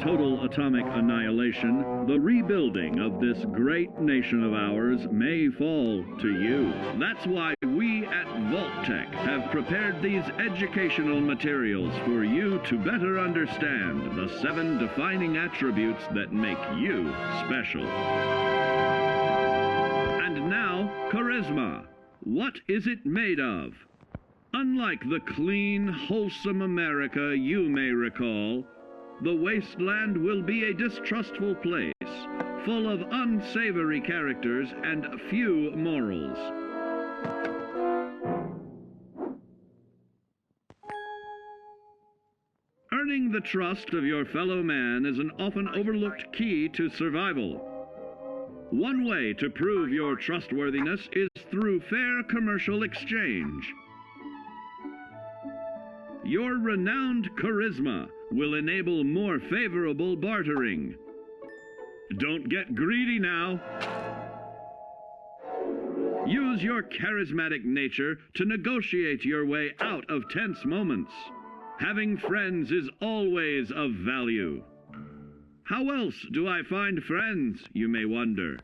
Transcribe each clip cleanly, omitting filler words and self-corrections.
total atomic annihilation, the rebuilding of this great nation of ours may fall to you. That's why we at Vault-Tec have prepared these educational materials for you to better understand the 7 defining attributes that make you special. And now, charisma. What is it made of? Unlike the clean, wholesome America you may recall, the wasteland will be a distrustful place, full of unsavory characters and few morals. Earning the trust of your fellow man is an often overlooked key to survival. One way to prove your trustworthiness is through fair commercial exchange. Your renowned charisma will enable more favorable bartering. Don't get greedy now. Use your charismatic nature to negotiate your way out of tense moments. Having friends is always of value. How else do I find friends, you may wonder?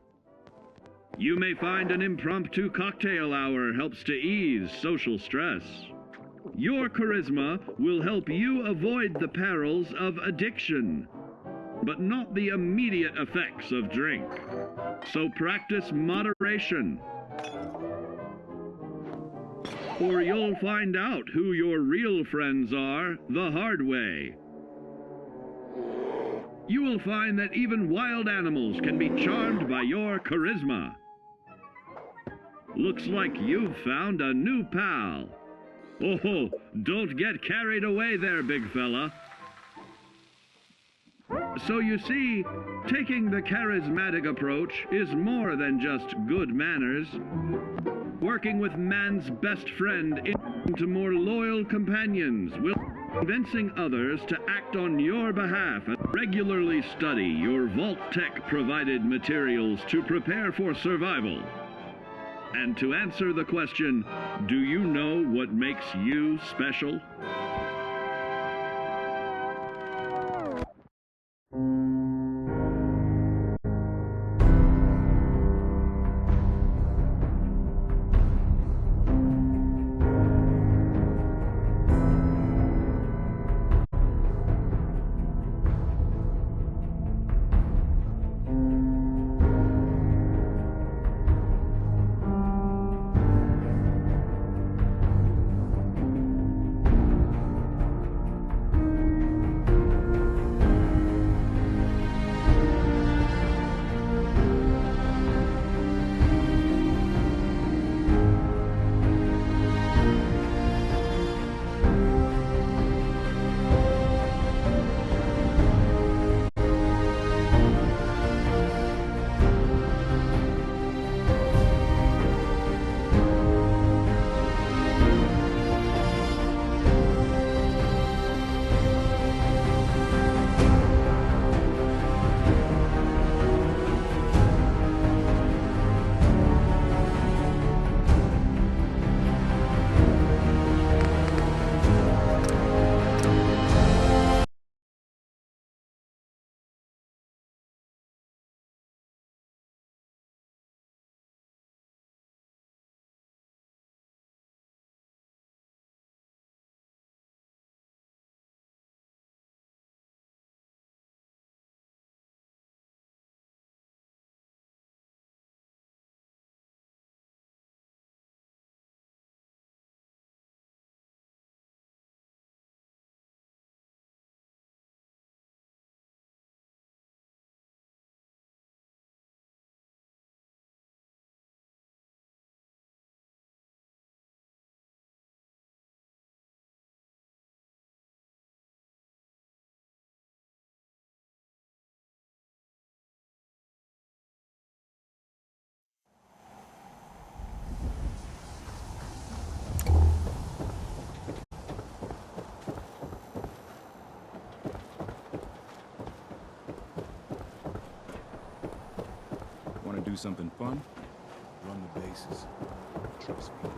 You may find an impromptu cocktail hour helps to ease social stress. Your charisma will help you avoid the perils of addiction, but not the immediate effects of drink. So practice moderation, or you'll find out who your real friends are the hard way. You will find that even wild animals can be charmed by your charisma. Looks like you've found a new pal. Oh, don't get carried away there, big fella. So you see, taking the charismatic approach is more than just good manners. Working with man's best friend into more loyal companions will convincing others to act on your behalf and regularly study your Vault-Tec provided materials to prepare for survival. And to answer the question, do you know what makes you special? Do something fun? Run the bases. Trust me.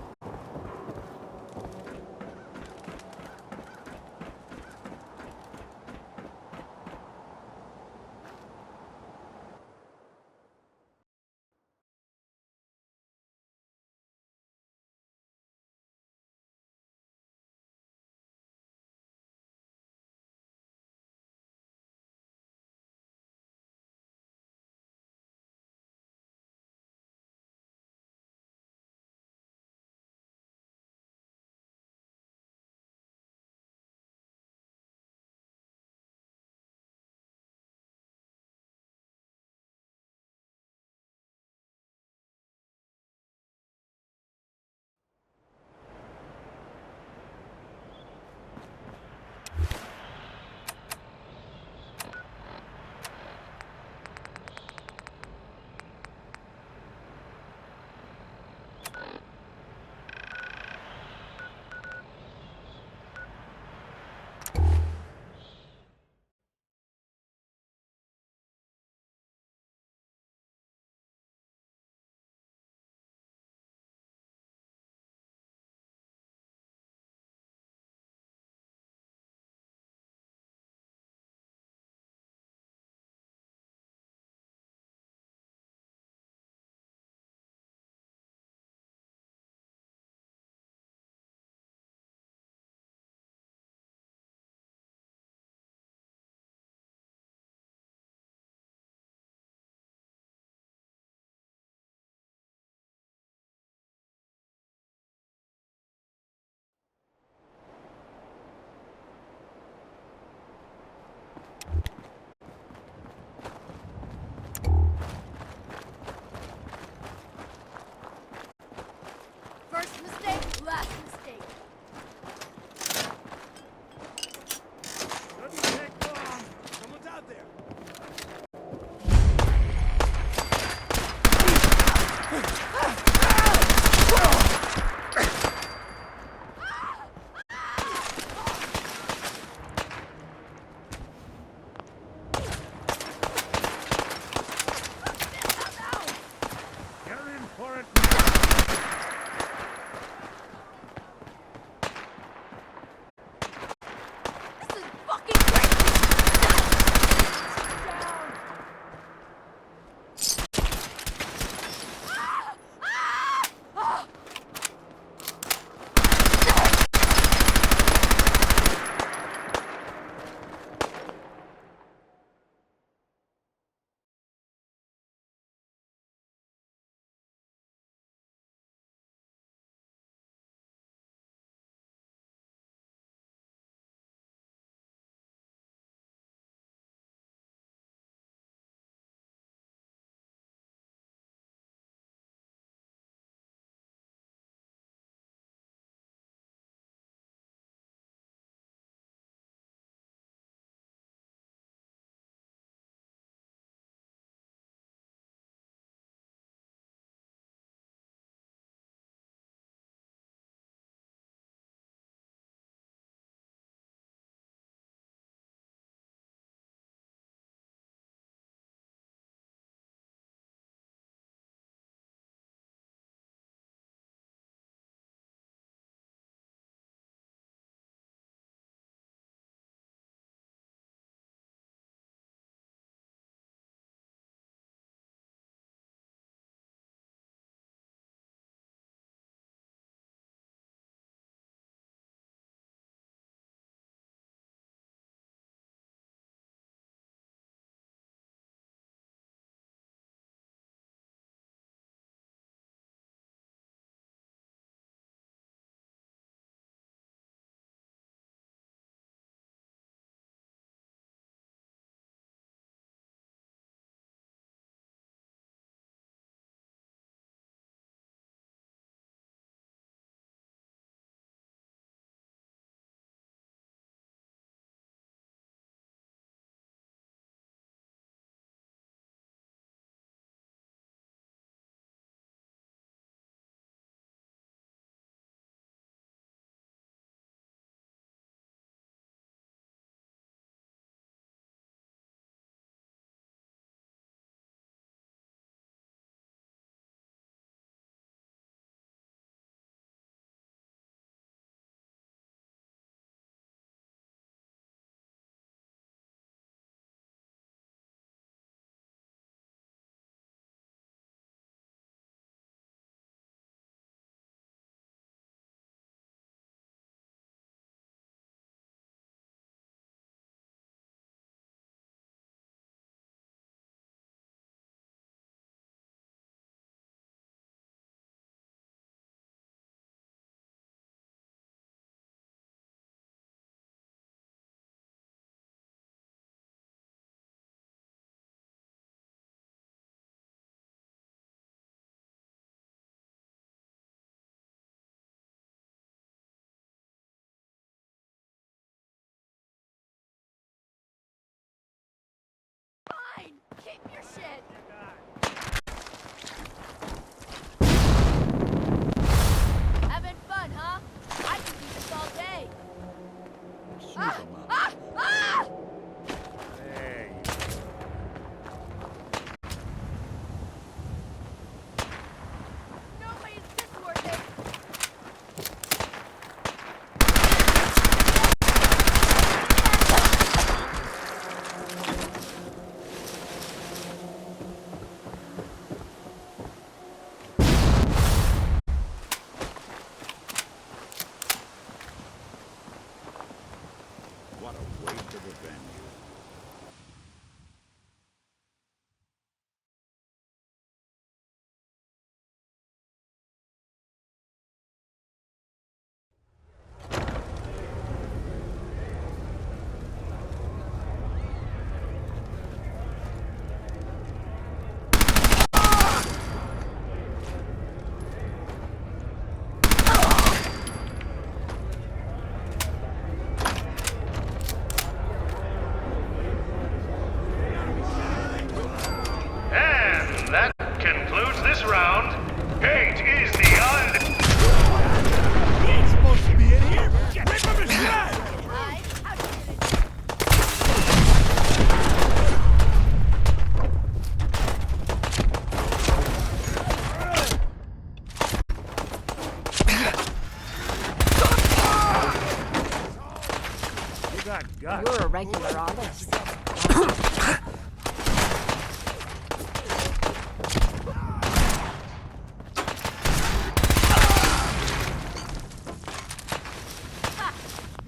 gut. You're a regular on this.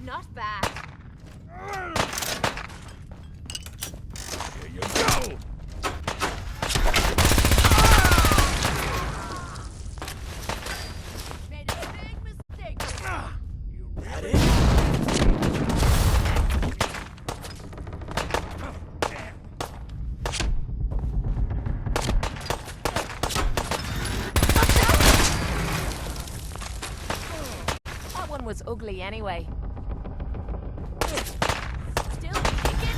Not bad. Here you go! Made a big mistake. You ready? That one was ugly anyway. Still kicking?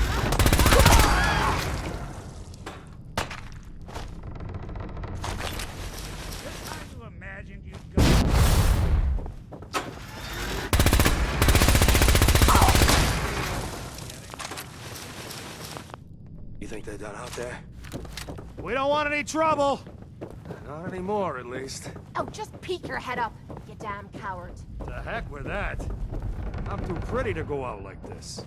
Just kind of imagined you'd go. You think they're done out there? We don't want any trouble! Not anymore, at least. Oh, just peek your head up, you damn coward. To heck with that. I'm too pretty to go out like this.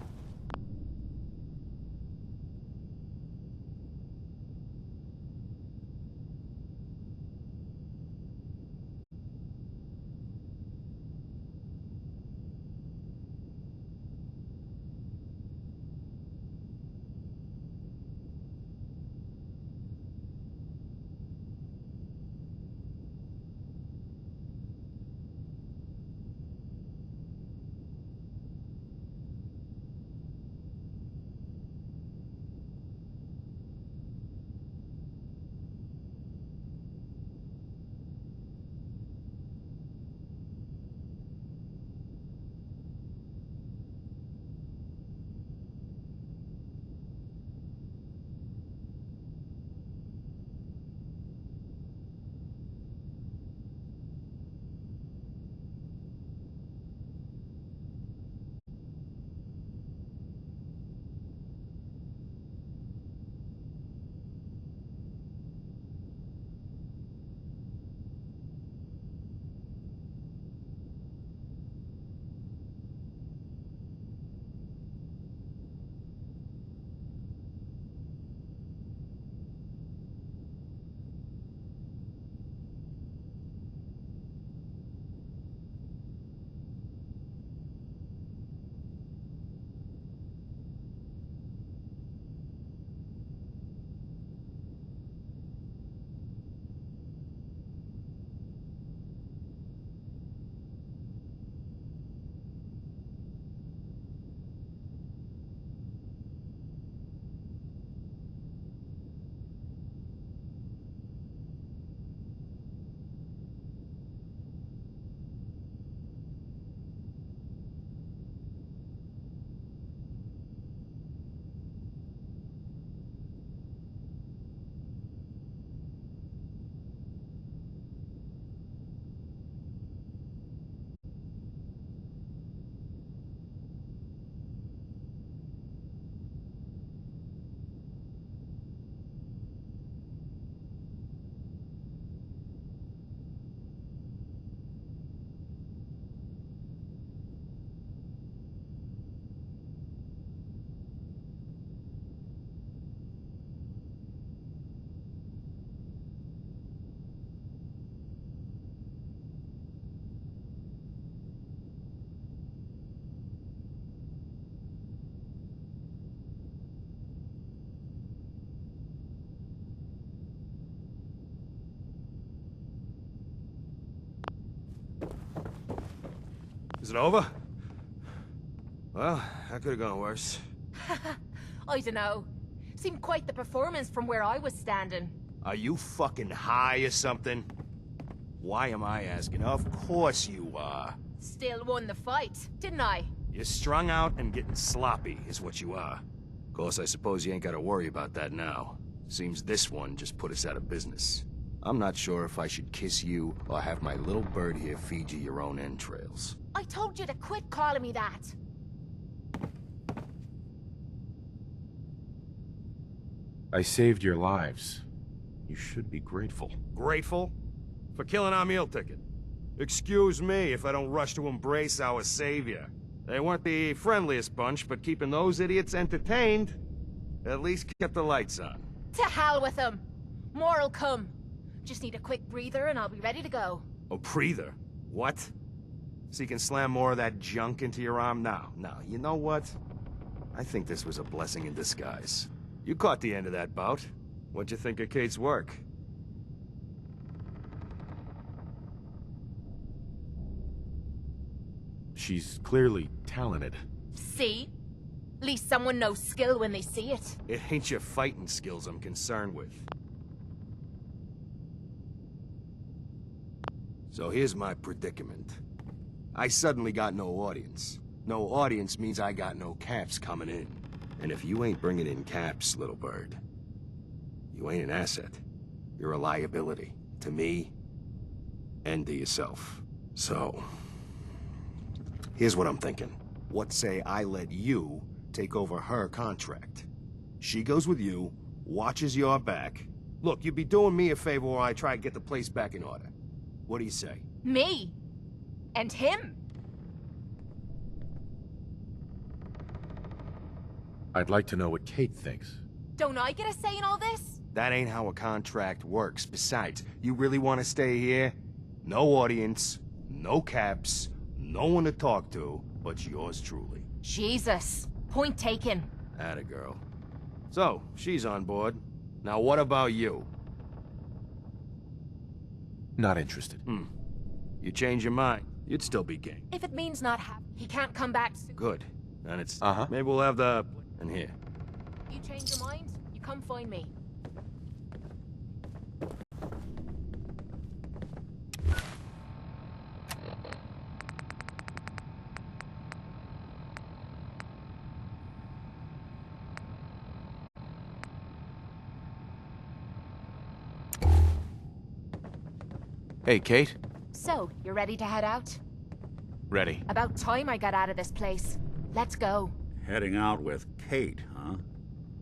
Is it over? Well, that could have gone worse. I dunno. Seemed quite the performance from where I was standing. Are you fucking high or something? Why am I asking? Of course you are. Still won the fight, didn't I? You're strung out and getting sloppy, is what you are. Of course, I suppose you ain't gotta worry about that now. Seems this one just put us out of business. I'm not sure if I should kiss you or have my little bird here feed you your own entrails. I told you to quit calling me that. I saved your lives. You should be grateful. Grateful? For killing our meal ticket. Excuse me if I don't rush to embrace our savior. They weren't the friendliest bunch, but keeping those idiots entertained at least kept the lights on. To hell with them. More'll come. Just need a quick breather and I'll be ready to go. A breather? What? So you can slam more of that junk into your arm now? Now, you know what? I think this was a blessing in disguise. You caught the end of that bout. What'd you think of Kate's work? She's clearly talented. See? At least someone knows skill when they see it. It ain't your fighting skills I'm concerned with. So here's my predicament. I suddenly got no audience. No audience means I got no caps coming in. And if you ain't bringing in caps, little bird, you ain't an asset. You're a liability. To me, and to yourself. So, here's what I'm thinking. What say I let you take over her contract? She goes with you, watches your back. Look, you'd be doing me a favor while I try to get the place back in order. What do you say? Me? And him? I'd like to know what Kate thinks. Don't I get a say in all this? That ain't how a contract works. Besides, you really want to stay here? No audience, no caps, no one to talk to, but yours truly. Jesus. Point taken. Atta girl. So, she's on board. Now what about you? Not interested. You change your mind, you'd still be game. If it means not he can't come back Good. And it's... Uh-huh. Maybe we'll have the... And here. You change your mind, you come find me. Hey, Kate. So, you're ready to head out? Ready. About time I got out of this place. Let's go. Heading out with Kate, huh?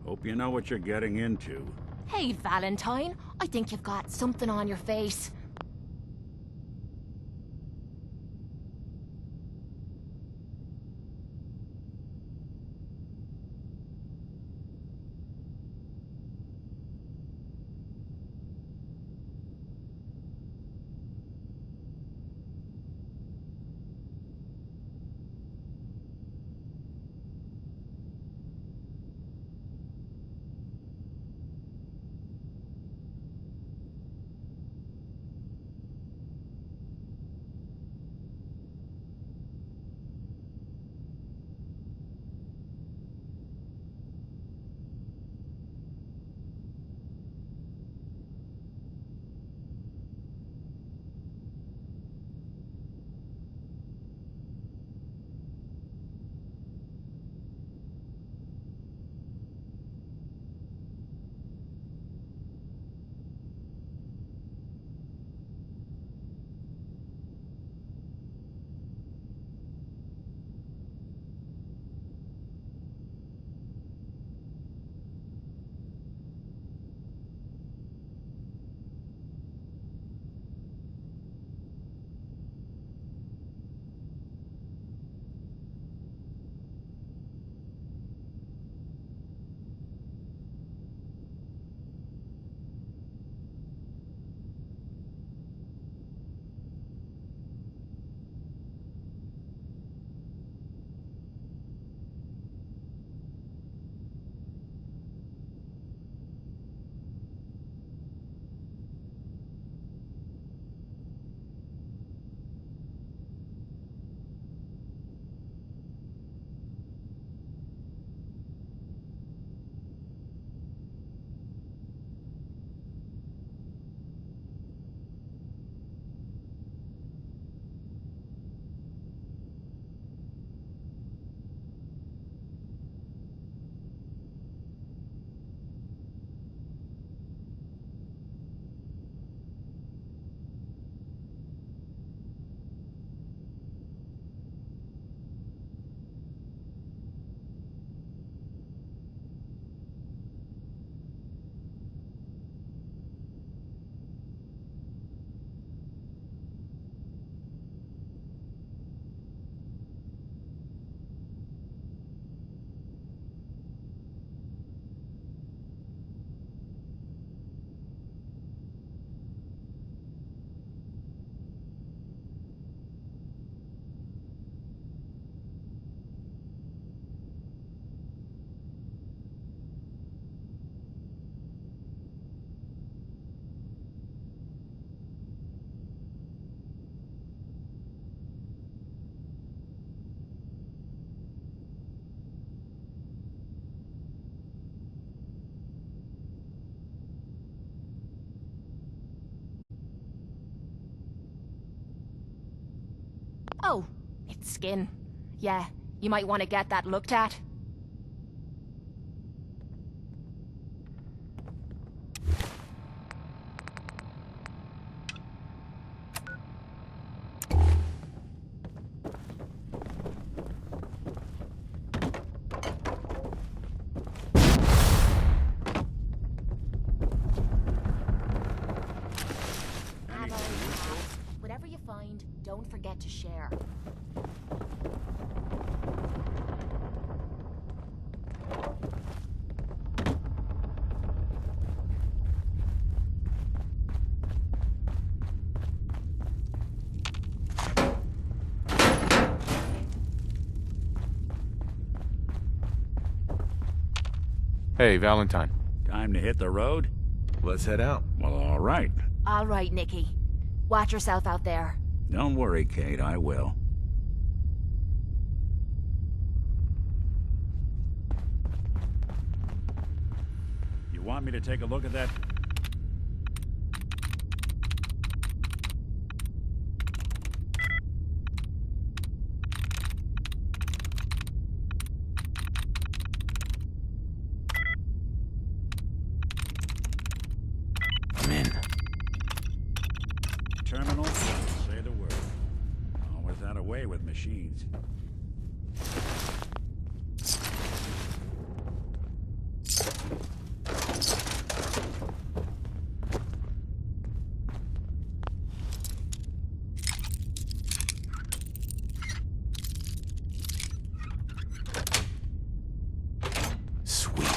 Hope you know what you're getting into. Hey, Valentine. I think you've got something on your face. Oh, it's skin. Yeah, you might want to get that looked at. Ammo, whatever you find, don't forget to share. Hey, Valentine. Time to hit the road? Let's head out. Well, all right. All right, Nikki. Watch yourself out there. Don't worry, Kate, I will. You want me to take a look at that? I'm in. Terminal, say the word. Always had a way with machines. Sweet.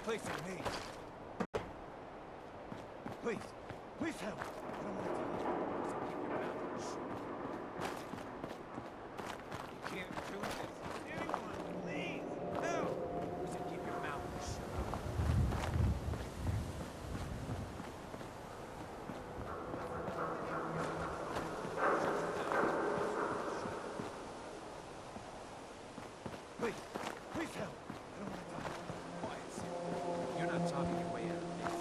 place on me. Please, please help. I don't want to die. You can't do this. Anyone, please, help! You should keep your mouth shut. Please, please help. I don't want to die. Quiet, Sam. You're not talking your way out of this.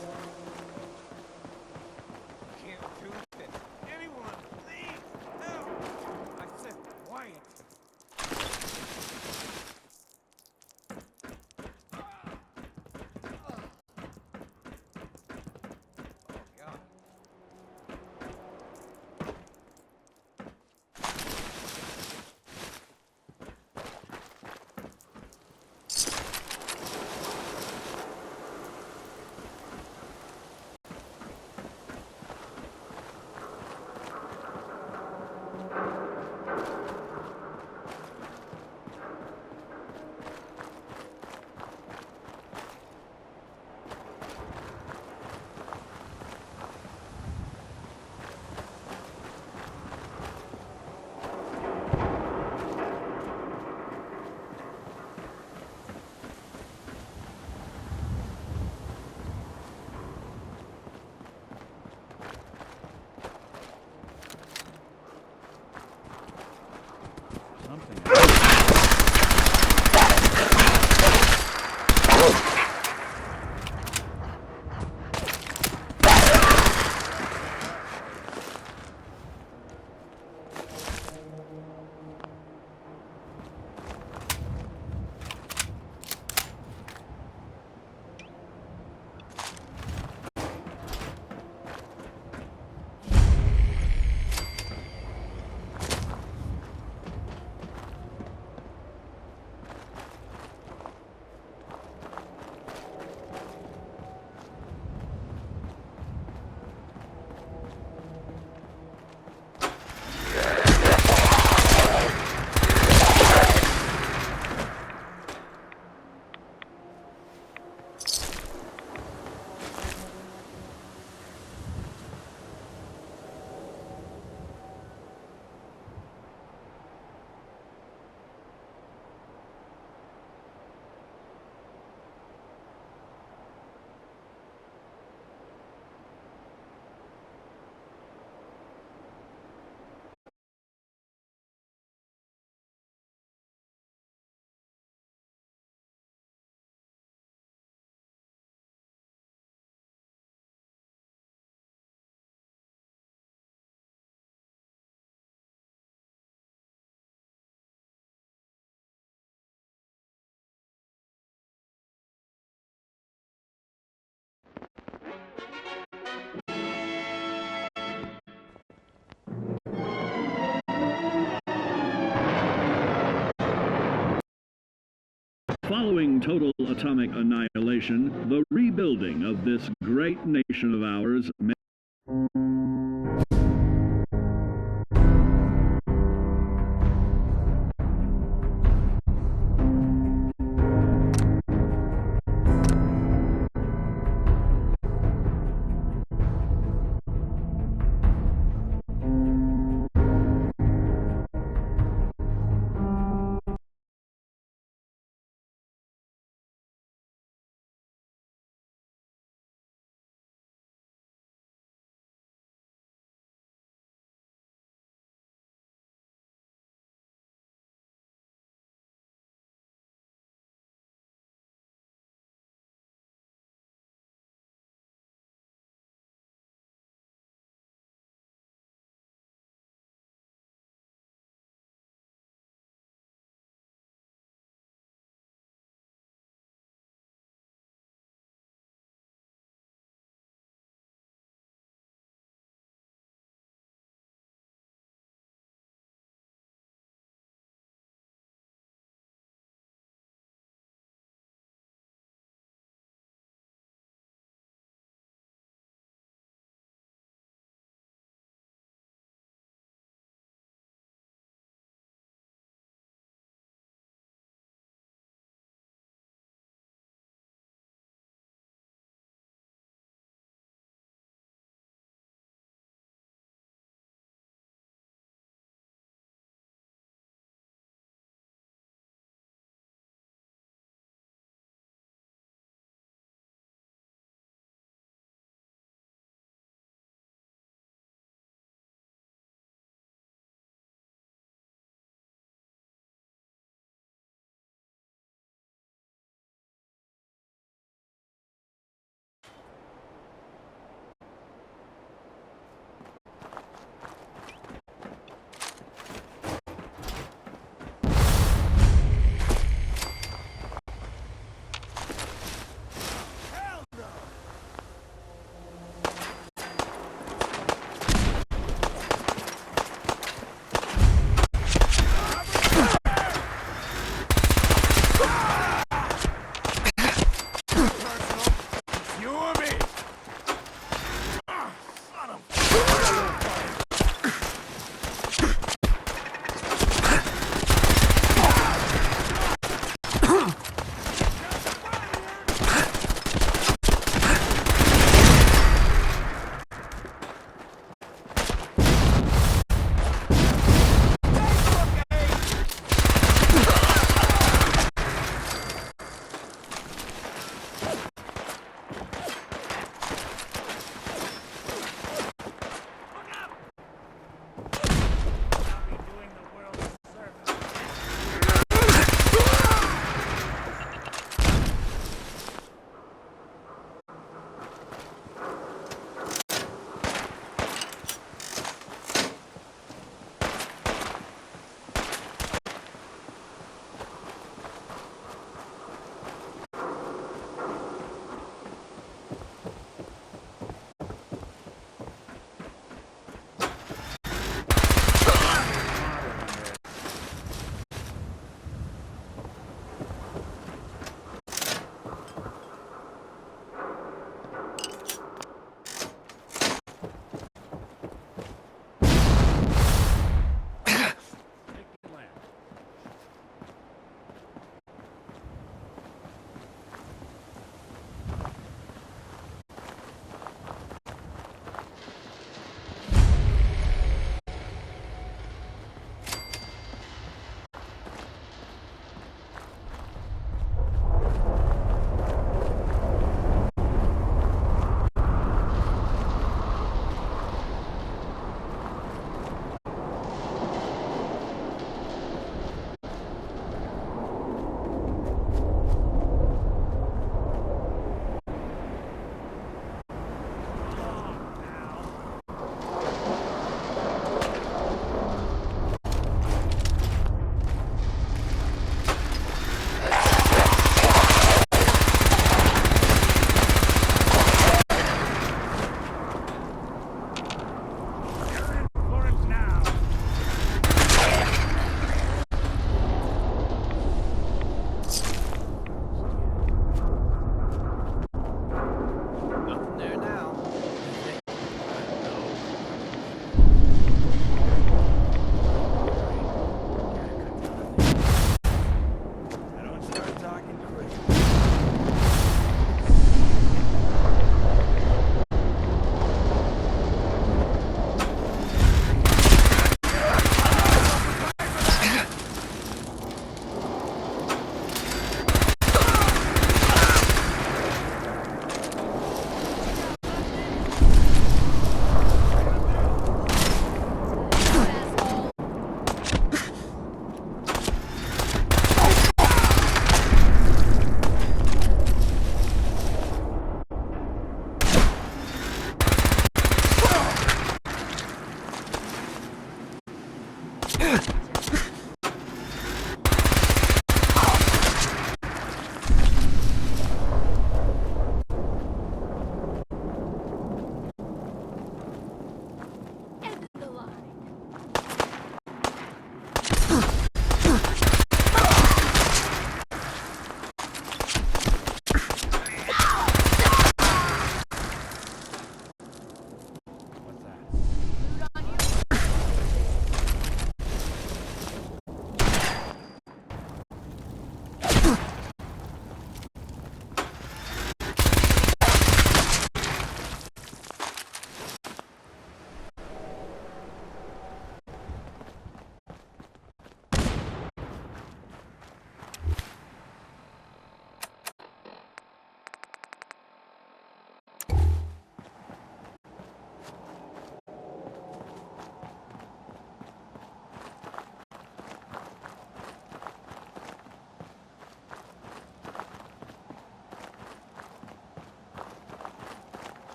You can't do this. Anyone, please, help! I said quiet. Oh, God. Following total atomic annihilation, the rebuilding of this great nation of ours may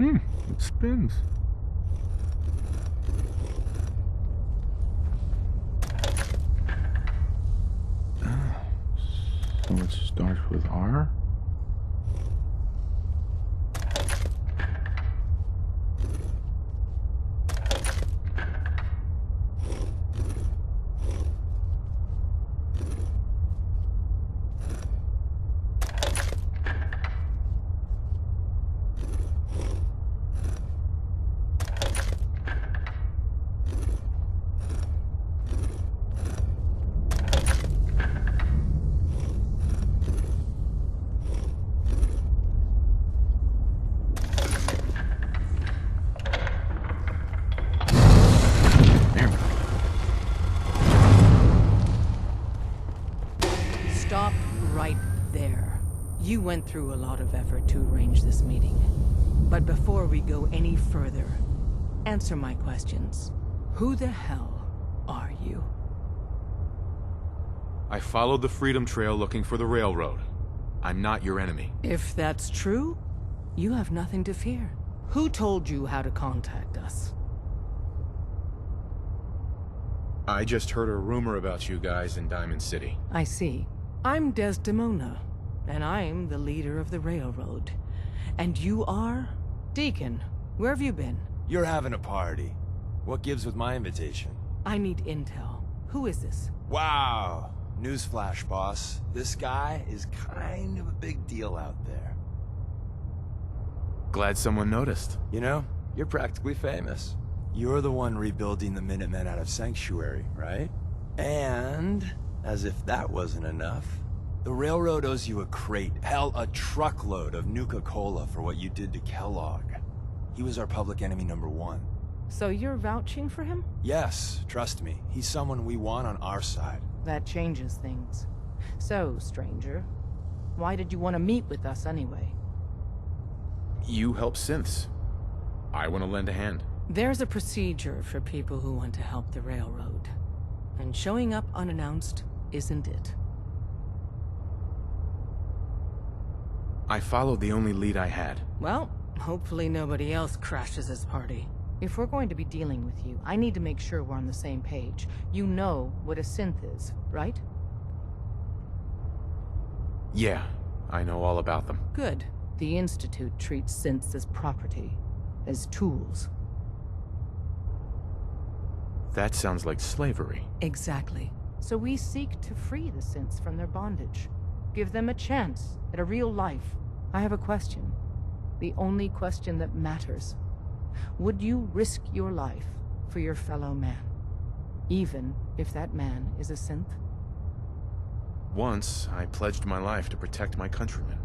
It spins. So it starts with R. Stop right there. You went through a lot of effort to arrange this meeting. But before we go any further, answer my questions. Who the hell are you? I followed the Freedom Trail looking for the railroad. I'm not your enemy. If that's true, you have nothing to fear. Who told you how to contact us? I just heard a rumor about you guys in Diamond City. I see. I'm Desdemona, and I'm the leader of the railroad. And you are? Deacon, where have you been? You're having a party. What gives with my invitation? I need intel. Who is this? Wow. Newsflash, boss. This guy is kind of a big deal out there. Glad someone noticed. You know, you're practically famous. You're the one rebuilding the Minutemen out of Sanctuary, right? And, as if that wasn't enough, the railroad owes you a crate, hell, a truckload of Nuka-Cola for what you did to Kellogg. He was our public enemy #1. So you're vouching for him? Yes, trust me. He's someone we want on our side. That changes things. So, stranger, why did you want to meet with us anyway? You help synths. I want to lend a hand. There's a procedure for people who want to help the railroad. And showing up unannounced isn't it. I followed the only lead I had. Well, hopefully nobody else crashes this party. If we're going to be dealing with you, I need to make sure we're on the same page. You know what a synth is, right? Yeah, I know all about them. Good. The Institute treats synths as property, as tools. That sounds like slavery. Exactly. So we seek to free the synths from their bondage. Give them a chance at a real life. I have a question. The only question that matters. Would you risk your life for your fellow man? Even if that man is a synth? Once, I pledged my life to protect my countrymen.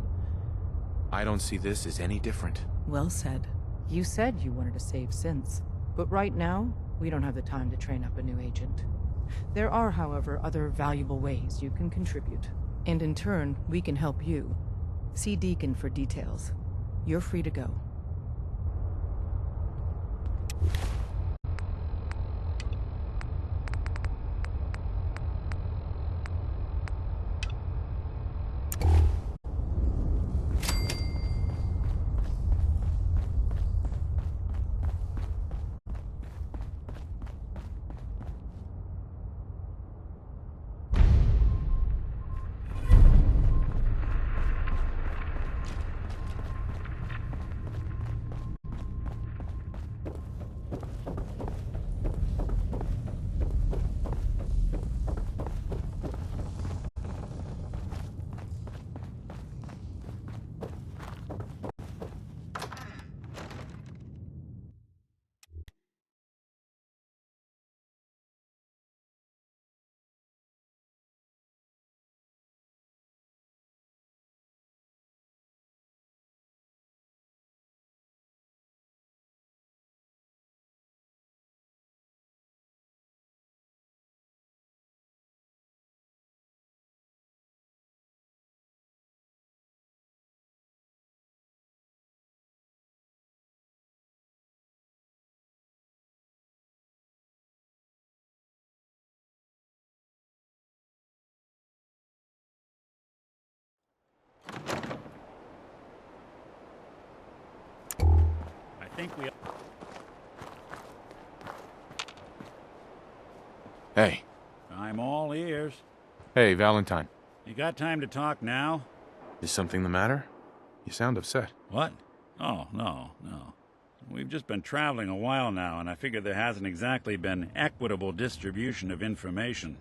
I don't see this as any different. Well said. You said you wanted to save synths. But right now, we don't have the time to train up a new agent. There are, however, other valuable ways you can contribute. And in turn, we can help you. See Deacon for details. You're free to go. think we... Hey. I'm all ears. Hey, Valentine. You got time to talk now? Is something the matter? You sound upset. What? Oh, no. We've just been traveling a while now, and I figure there hasn't exactly been equitable distribution of information.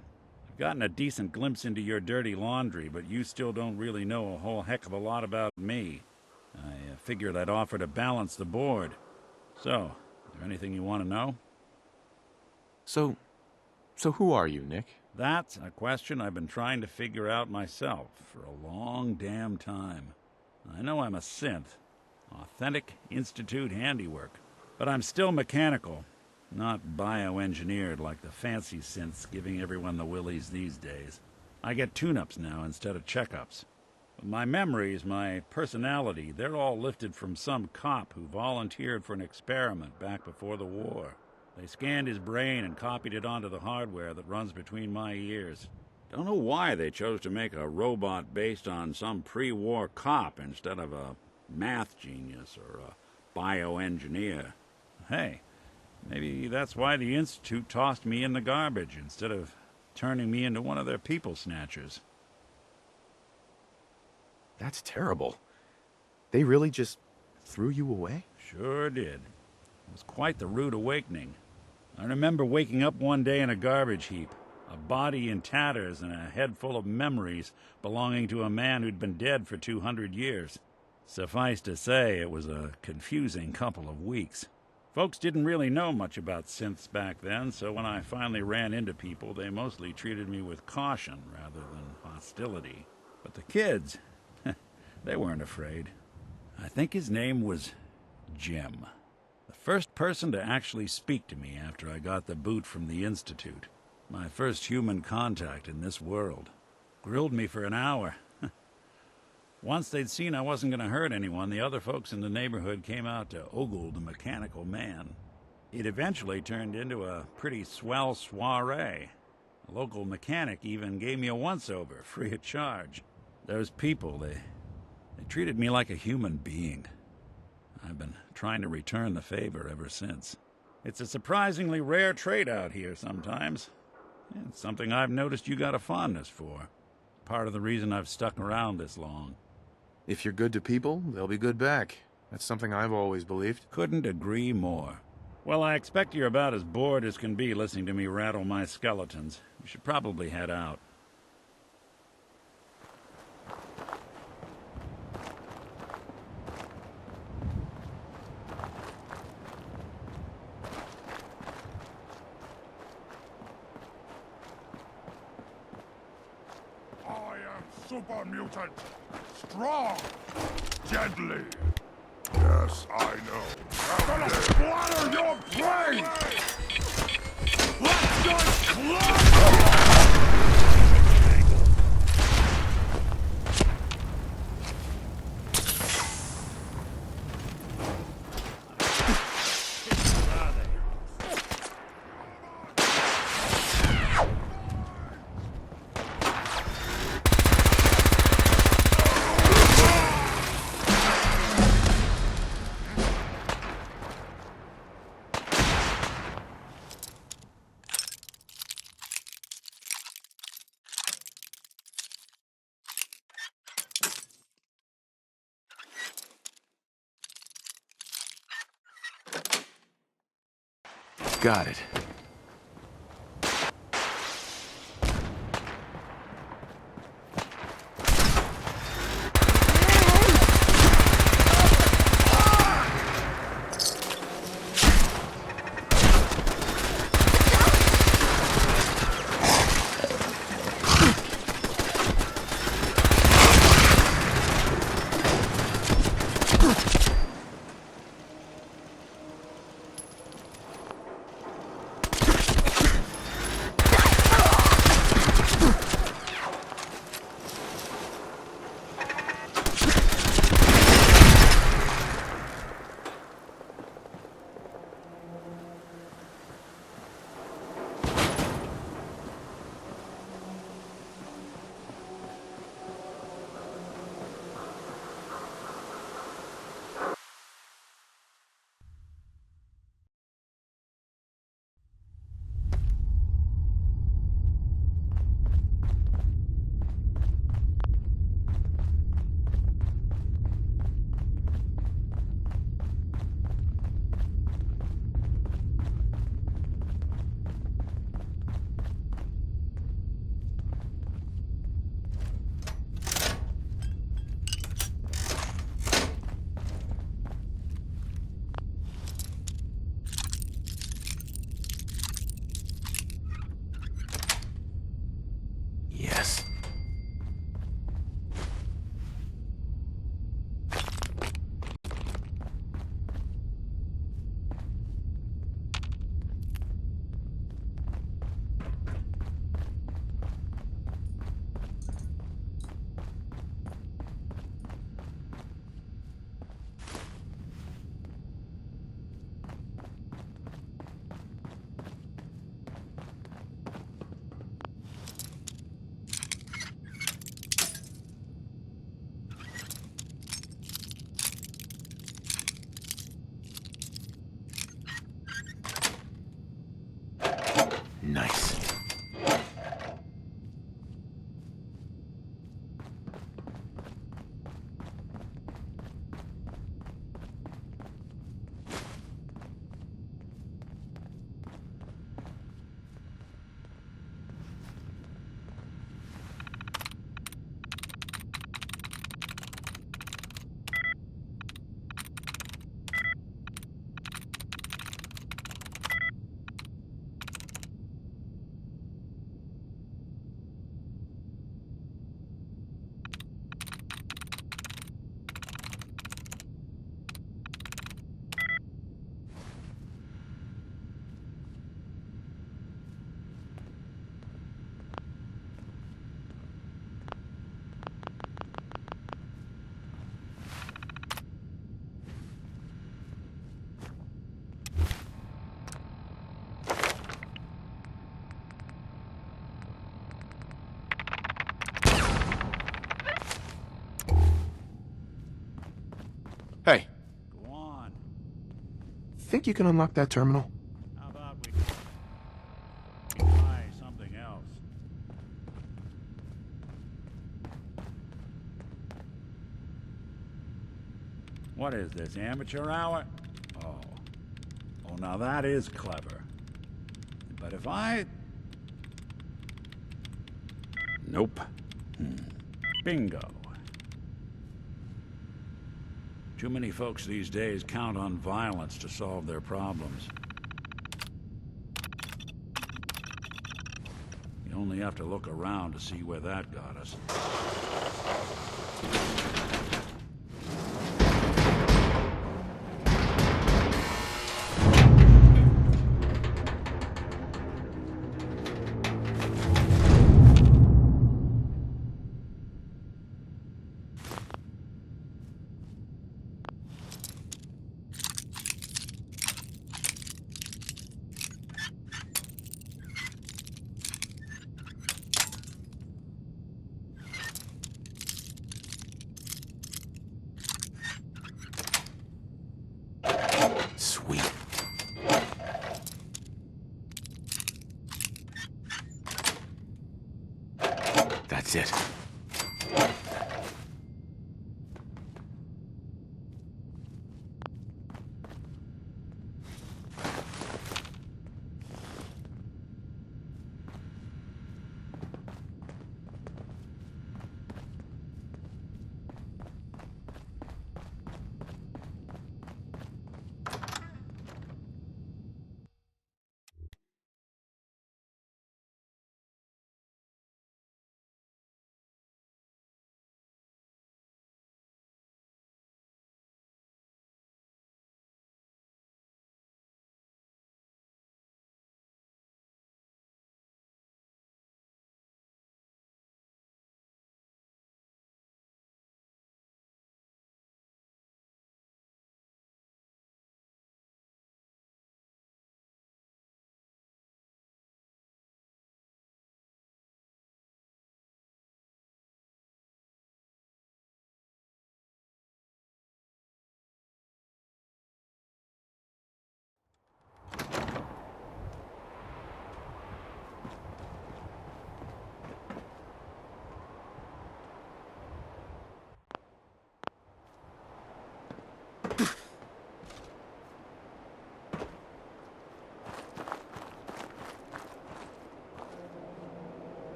I've gotten a decent glimpse into your dirty laundry, but you still don't really know a whole heck of a lot about me. I figured I'd offer to balance the board. So, is there anything you want to know? So who are you, Nick? That's a question I've been trying to figure out myself for a long damn time. I know I'm a synth. Authentic Institute handiwork. But I'm still mechanical, not bioengineered like the fancy synths giving everyone the willies these days. I get tune-ups now instead of checkups. But my memories, my personality, they're all lifted from some cop who volunteered for an experiment back before the war. They scanned his brain and copied it onto the hardware that runs between my ears. Don't know why they chose to make a robot based on some pre-war cop instead of a math genius or a bioengineer. Hey, maybe that's why the Institute tossed me in the garbage instead of turning me into one of their people snatchers. That's terrible. They really just threw you away? Sure did. It was quite the rude awakening. I remember waking up one day in a garbage heap, a body in tatters and a head full of memories belonging to a man who'd been dead for 200 years. Suffice to say, it was a confusing couple of weeks. Folks didn't really know much about synths back then, so when I finally ran into people, they mostly treated me with caution rather than hostility. But the kids, they weren't afraid. I think his name was Jim. The first person to actually speak to me after I got the boot from the Institute. My first human contact in this world. Grilled me for an hour. Once they'd seen I wasn't going to hurt anyone, the other folks in the neighborhood came out to ogle the mechanical man. It eventually turned into a pretty swell soiree. A local mechanic even gave me a once-over, free of charge. Those people, they treated me like a human being. I've been trying to return the favor ever since. It's a surprisingly rare trait out here sometimes. It's something I've noticed you got a fondness for. Part of the reason I've stuck around this long. If you're good to people, they'll be good back. That's something I've always believed. Couldn't agree more. Well, I expect you're about as bored as can be listening to me rattle my skeletons. You should probably head out. Super mutant! Strong! Deadly! Yes, I know. I'm gonna splatter your brain! Let's go! Got it. Nice. Hey. Go on. Think you can unlock that terminal? How about we try something else? What is this, amateur hour? Oh. Oh, now that is clever. But if I... Nope. Bingo. Too many folks these days count on violence to solve their problems. You only have to look around to see where that got us. Sweet. That's it.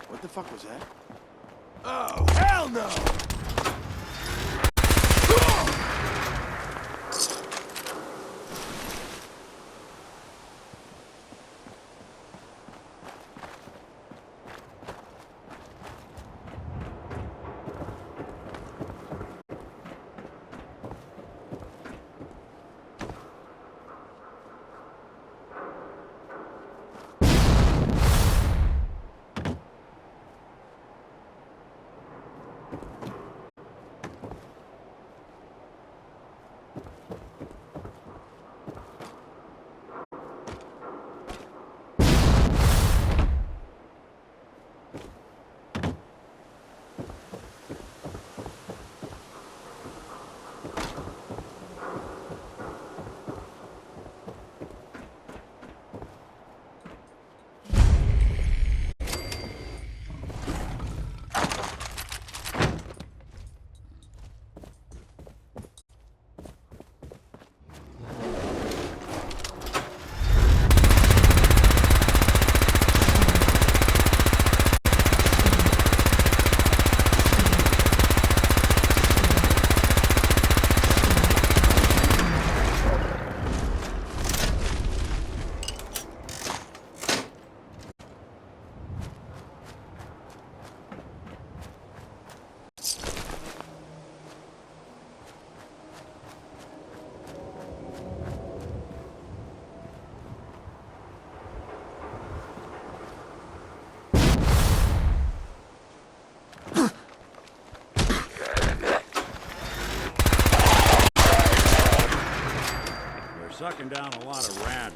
What the fuck was that? Oh, hell no!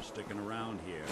sticking around here.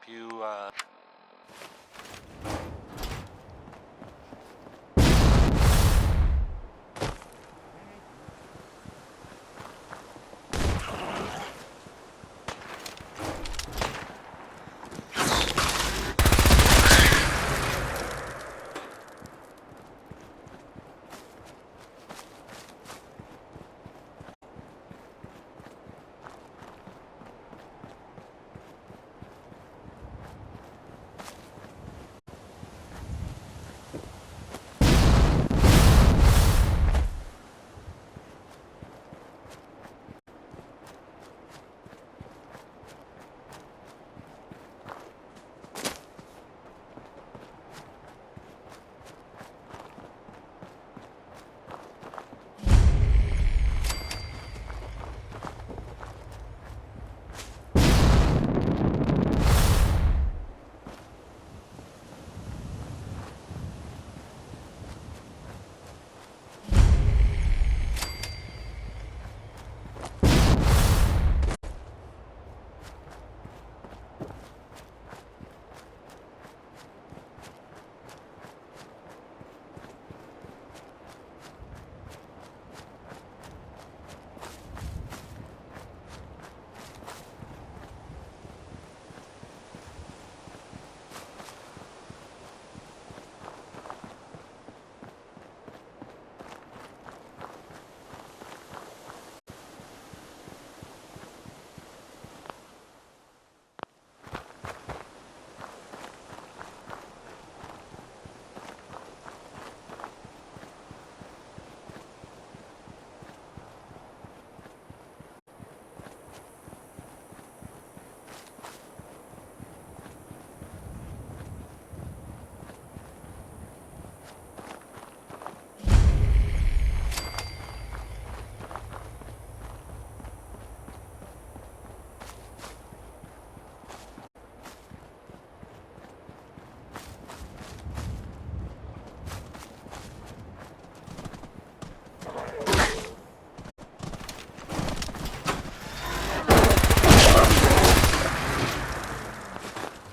you,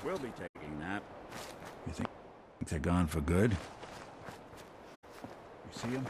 we'll be taking that. You think they're gone for good? You see them?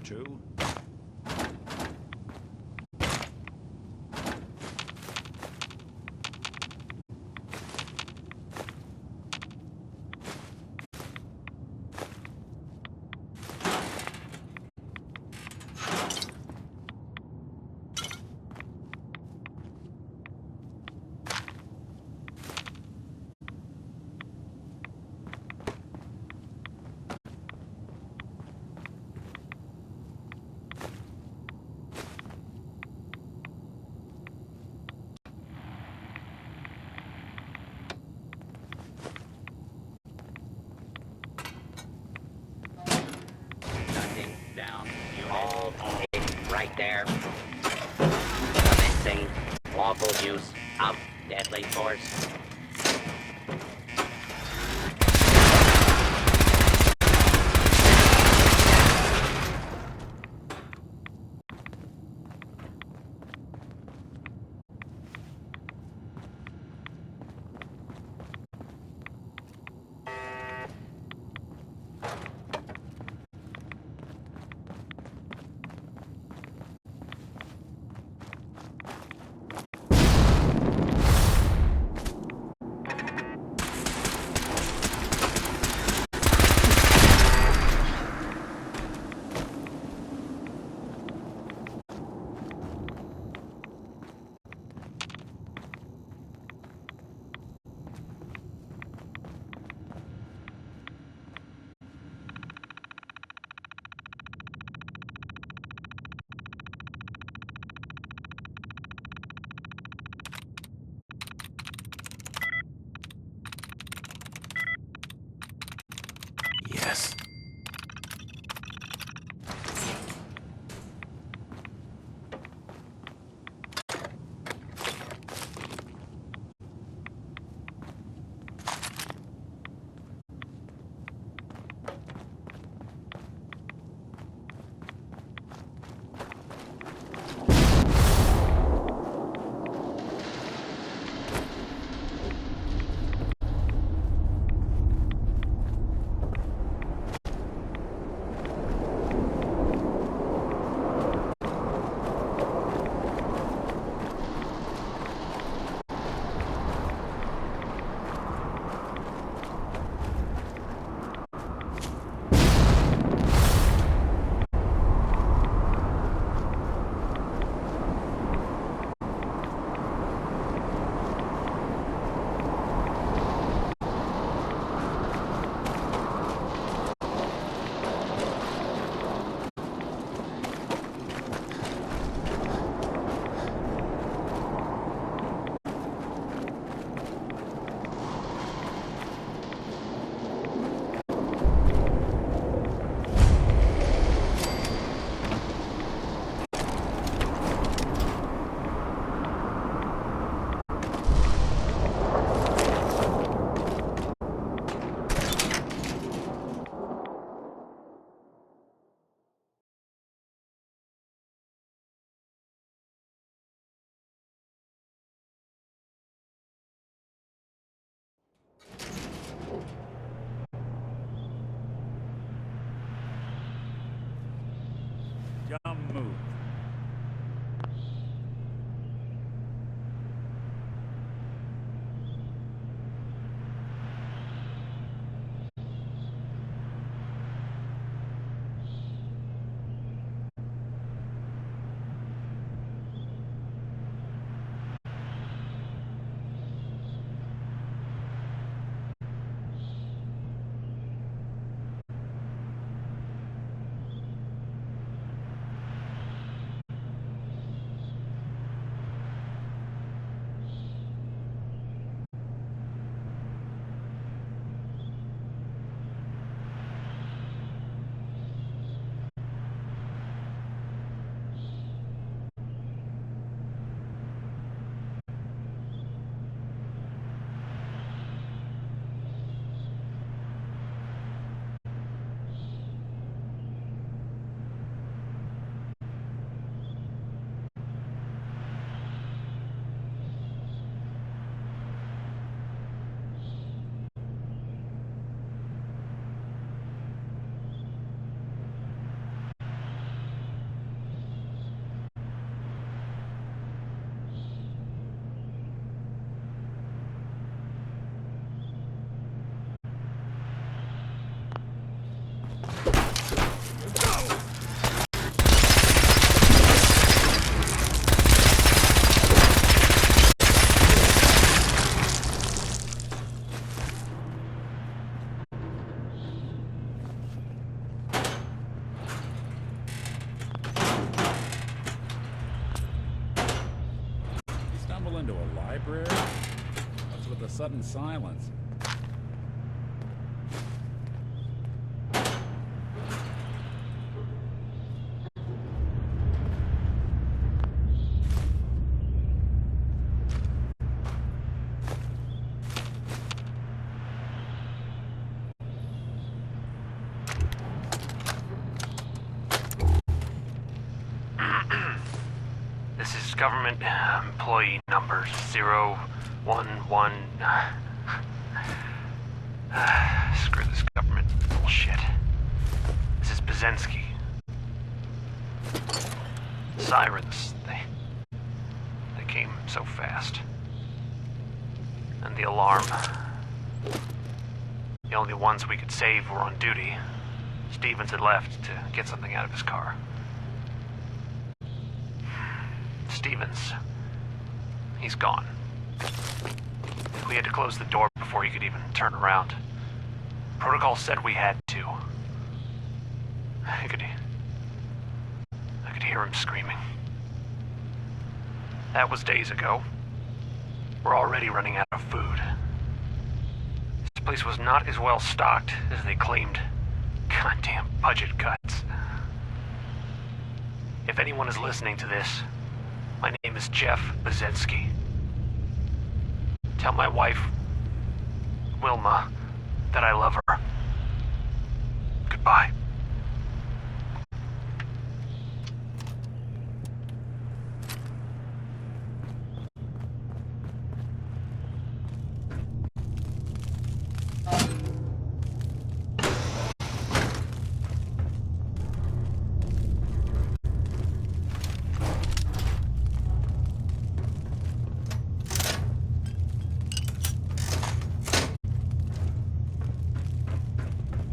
true. Down. All right there. Commencing lawful use of deadly force. Yes. Dumb move. Greer? What's with the sudden silence? This is government employee number 011. Screw this government bullshit. This is Bazensky. Sirens, they came so fast. And the alarm. The only ones we could save were on duty. Stevens had left to get something out of his car. Stevens. He's gone. We had to close the door before he could even turn around. Protocol said we had to. I could hear him screaming. That was days ago. We're already running out of food. This place was not as well stocked as they claimed. Goddamn budget cuts. If anyone is listening to this, my name is Jeff Bazensky. Tell my wife, Wilma, that I love her. Goodbye.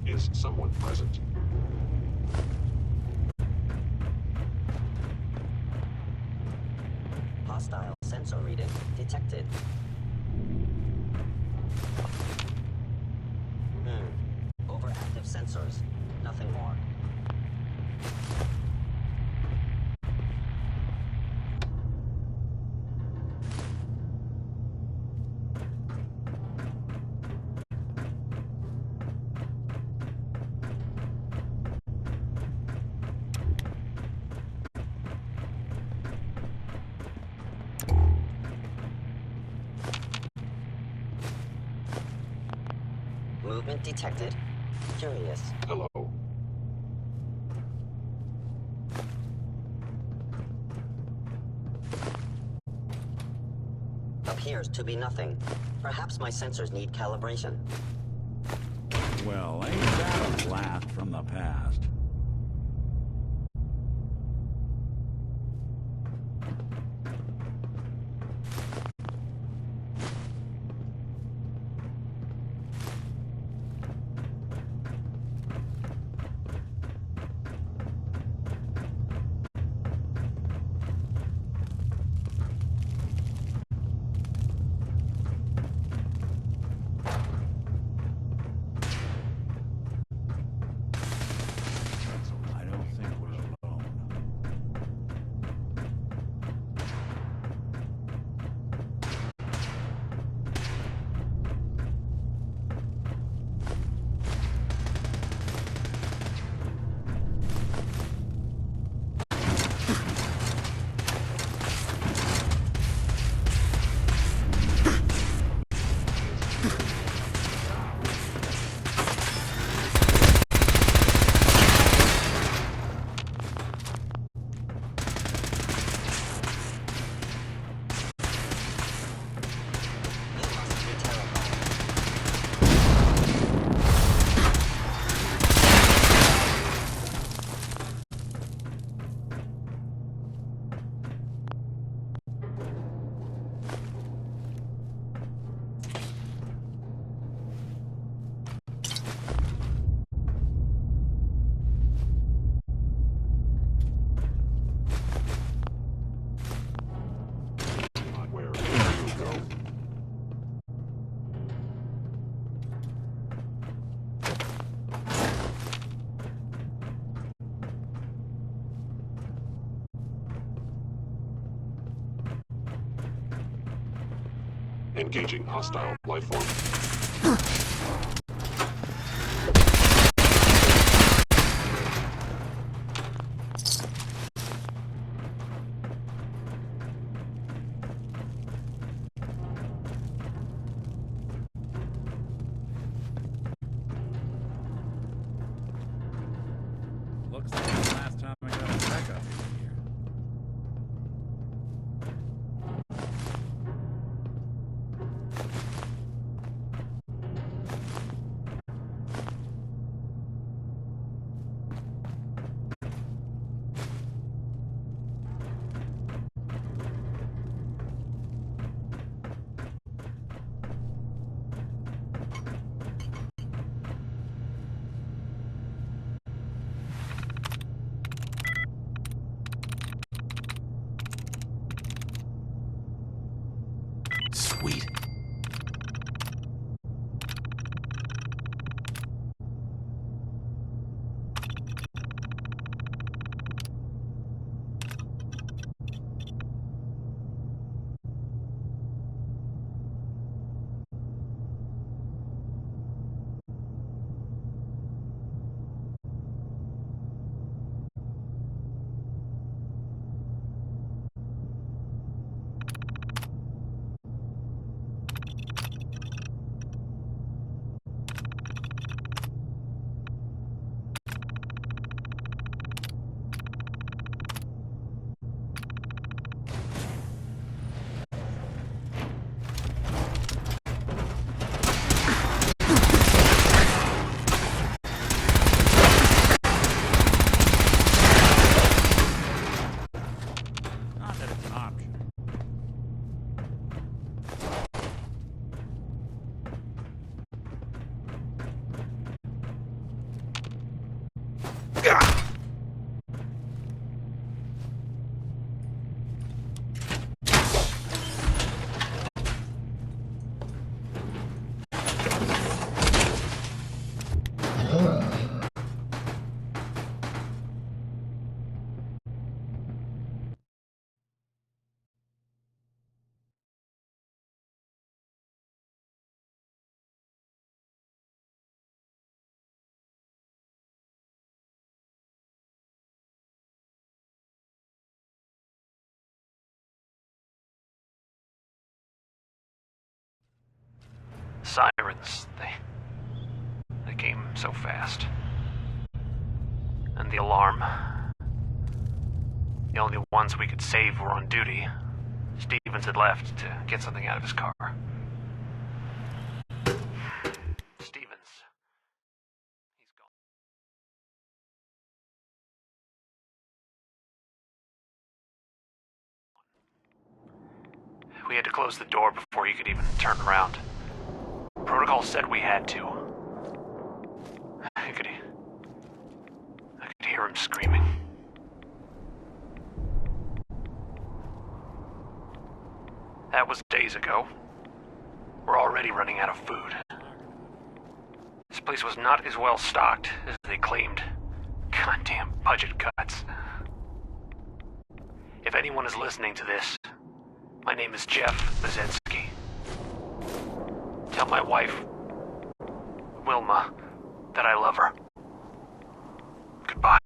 Is someone present? Hostile sensor reading detected. Overactive sensors. Nothing more. Movement detected. Curious. Hello. Appears to be nothing. Perhaps my sensors need calibration. Well, ain't that a blast from the past? Engaging hostile life form. Looks like the last time I got a checkup here. Sweet. Not that it's an option. Sirens, they came so fast. And the alarm. The only ones we could save were on duty. Stevens had left to get something out of his car. Stevens. He's gone. We had to close the door before he could even turn around. Protocol said we had to. I could hear him screaming. That was days ago. We're already running out of food. This place was not as well stocked as they claimed. Goddamn budget cuts. If anyone is listening to this, my name is Jeff Bazetsky. Tell my wife, Wilma, that I love her. Goodbye.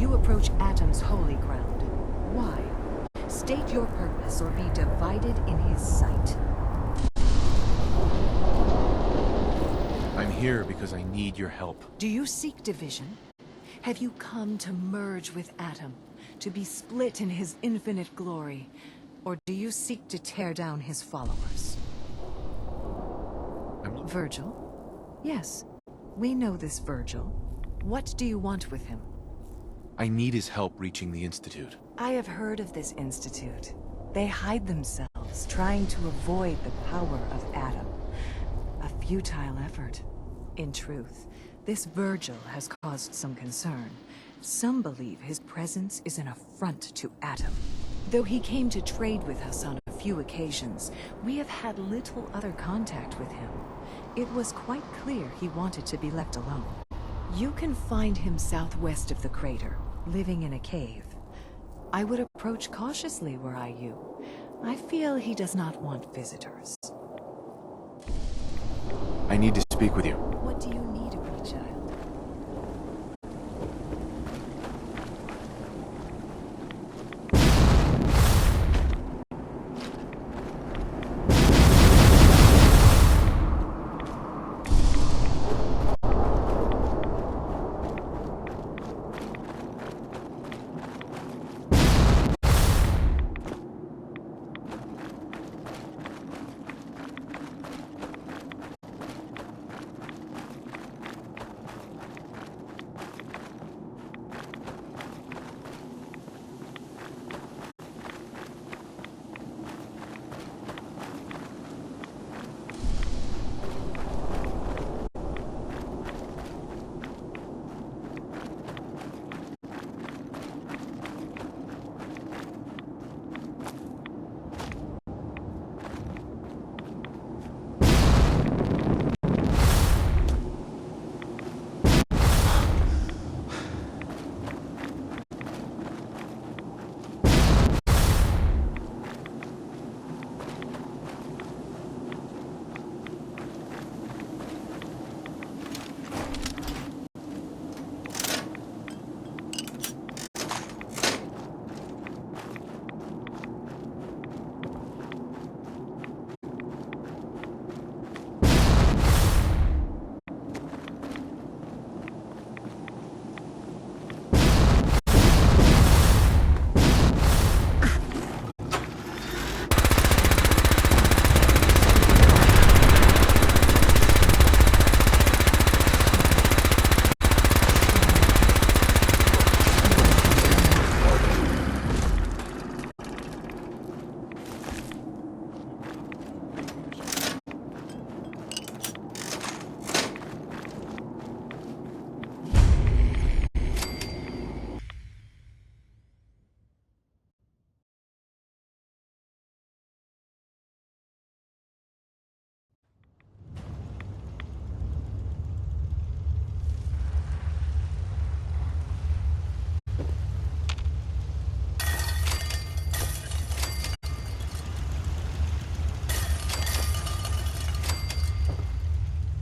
You approach Atom's holy ground. Why? State your purpose or be divided in his sight. I'm here because I need your help. Do you seek division? Have you come to merge with Atom, to be split in his infinite glory? Or do you seek to tear down his followers? Virgil? Yes, we know this Virgil. What do you want with him? I need his help reaching the Institute. I have heard of this Institute. They hide themselves, trying to avoid the power of Atom. A futile effort. In truth, this Virgil has caused some concern. Some believe his presence is an affront to Atom. Though he came to trade with us on a few occasions, we have had little other contact with him. It was quite clear he wanted to be left alone. You can find him southwest of the crater, living in a cave. I would approach cautiously were I you. I feel he does not want visitors. I need to speak with you. What do you need of me, child?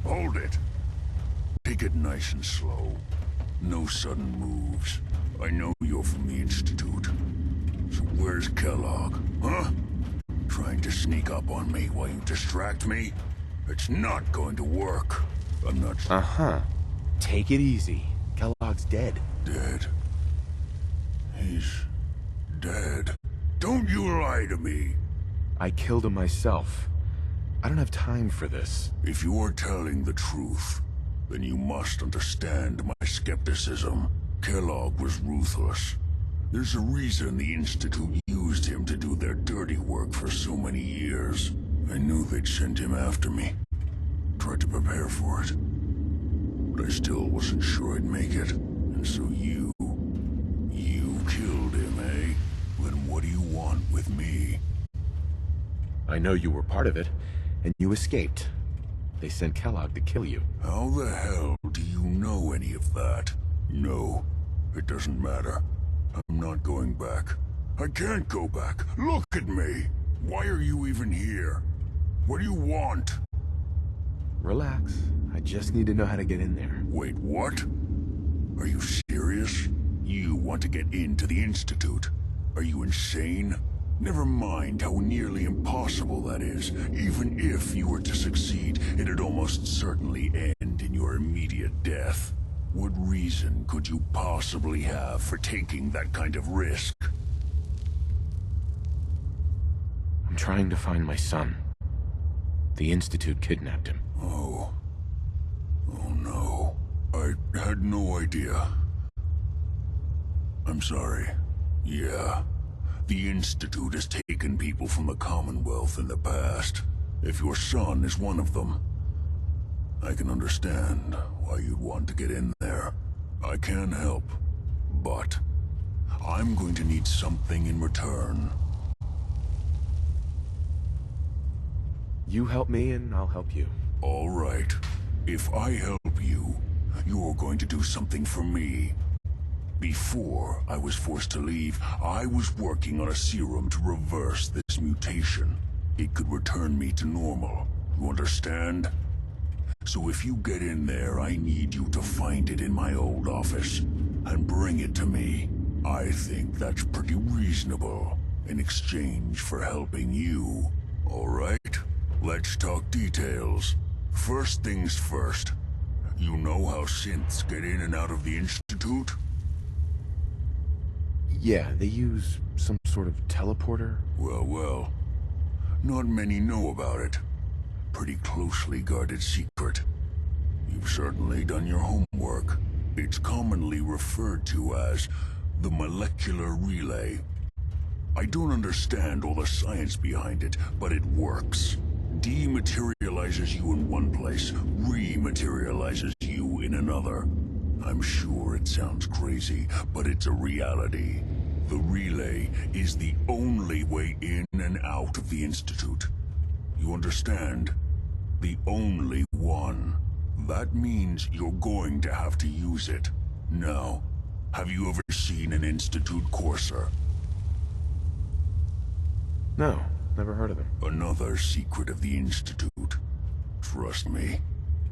Hold it. Take it nice and slow. No sudden moves. I know you're from the Institute. So where's Kellogg, huh? Trying to sneak up on me while you distract me? It's not going to work. I'm not... Uh-huh. Take it easy. Kellogg's dead. Dead? He's... dead. Don't you lie to me! I killed him myself. I don't have time for this. If you are telling the truth, then you must understand my skepticism. Kellogg was ruthless. There's a reason the Institute used him to do their dirty work for so many years. I knew they'd send him after me. Tried to prepare for it. But I still wasn't sure I'd make it. And so you killed him, eh? Then what do you want with me? I know you were part of it, and you escaped. They sent Kellogg to kill you. How the hell do you know any of that? No, it doesn't matter. I'm not going back. I can't go back. Look at me! Why are you even here? What do you want? Relax. I just need to know how to get in there. Wait, what? Are you serious? You want to get into the Institute. Are you insane? Never mind how nearly impossible that is. Even if you were to succeed, it'd almost certainly end in your immediate death. What reason could you possibly have for taking that kind of risk? I'm trying to find my son. The Institute kidnapped him. Oh. Oh no. I had no idea. I'm sorry. Yeah. The Institute has taken people from the Commonwealth in the past. If your son is one of them, I can understand why you'd want to get in there. I can help, but I'm going to need something in return. You help me and I'll help you. All right. If I help you, you're going to do something for me. Before I was forced to leave, I was working on a serum to reverse this mutation. It could return me to normal. You understand? So if you get in there, I need you to find it in my old office and bring it to me. I think that's pretty reasonable in exchange for helping you. All right? Let's talk details. First things first. You know how synths get in and out of the Institute? Yeah, they use some sort of teleporter. Well. Not many know about it. Pretty closely guarded secret. You've certainly done your homework. It's commonly referred to as the molecular relay. I don't understand all the science behind it, but it works. Dematerializes you in one place, rematerializes you in another. I'm sure it sounds crazy, but it's a reality. The relay is the only way in and out of the Institute. You understand? The only one. That means you're going to have to use it. Now, have you ever seen an Institute courser? No, never heard of them. Another secret of the Institute. Trust me,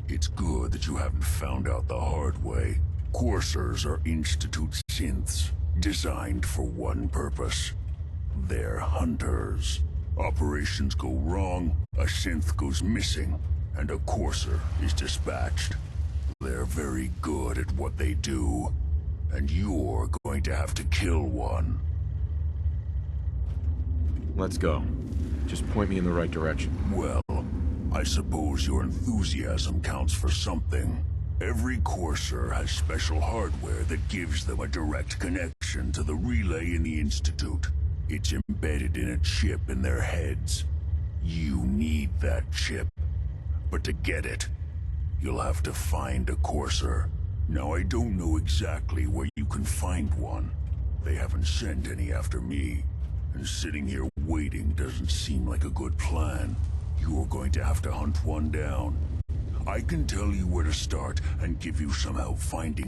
it's good that you haven't found out the hard way. Coursers are Institute synths, designed for one purpose. They're hunters. Operations go wrong, a synth goes missing, and a courser is dispatched. They're very good at what they do, and you're going to have to kill one. Let's go. Just point me in the right direction. Well, I suppose your enthusiasm counts for something. Every courser has special hardware that gives them a direct connection to the relay in the Institute. It's embedded in a chip in their heads. You need that chip. But to get it, you'll have to find a courser. Now, I don't know exactly where you can find one. They haven't sent any after me. And sitting here waiting doesn't seem like a good plan. You're going to have to hunt one down. I can tell you where to start and give you some help finding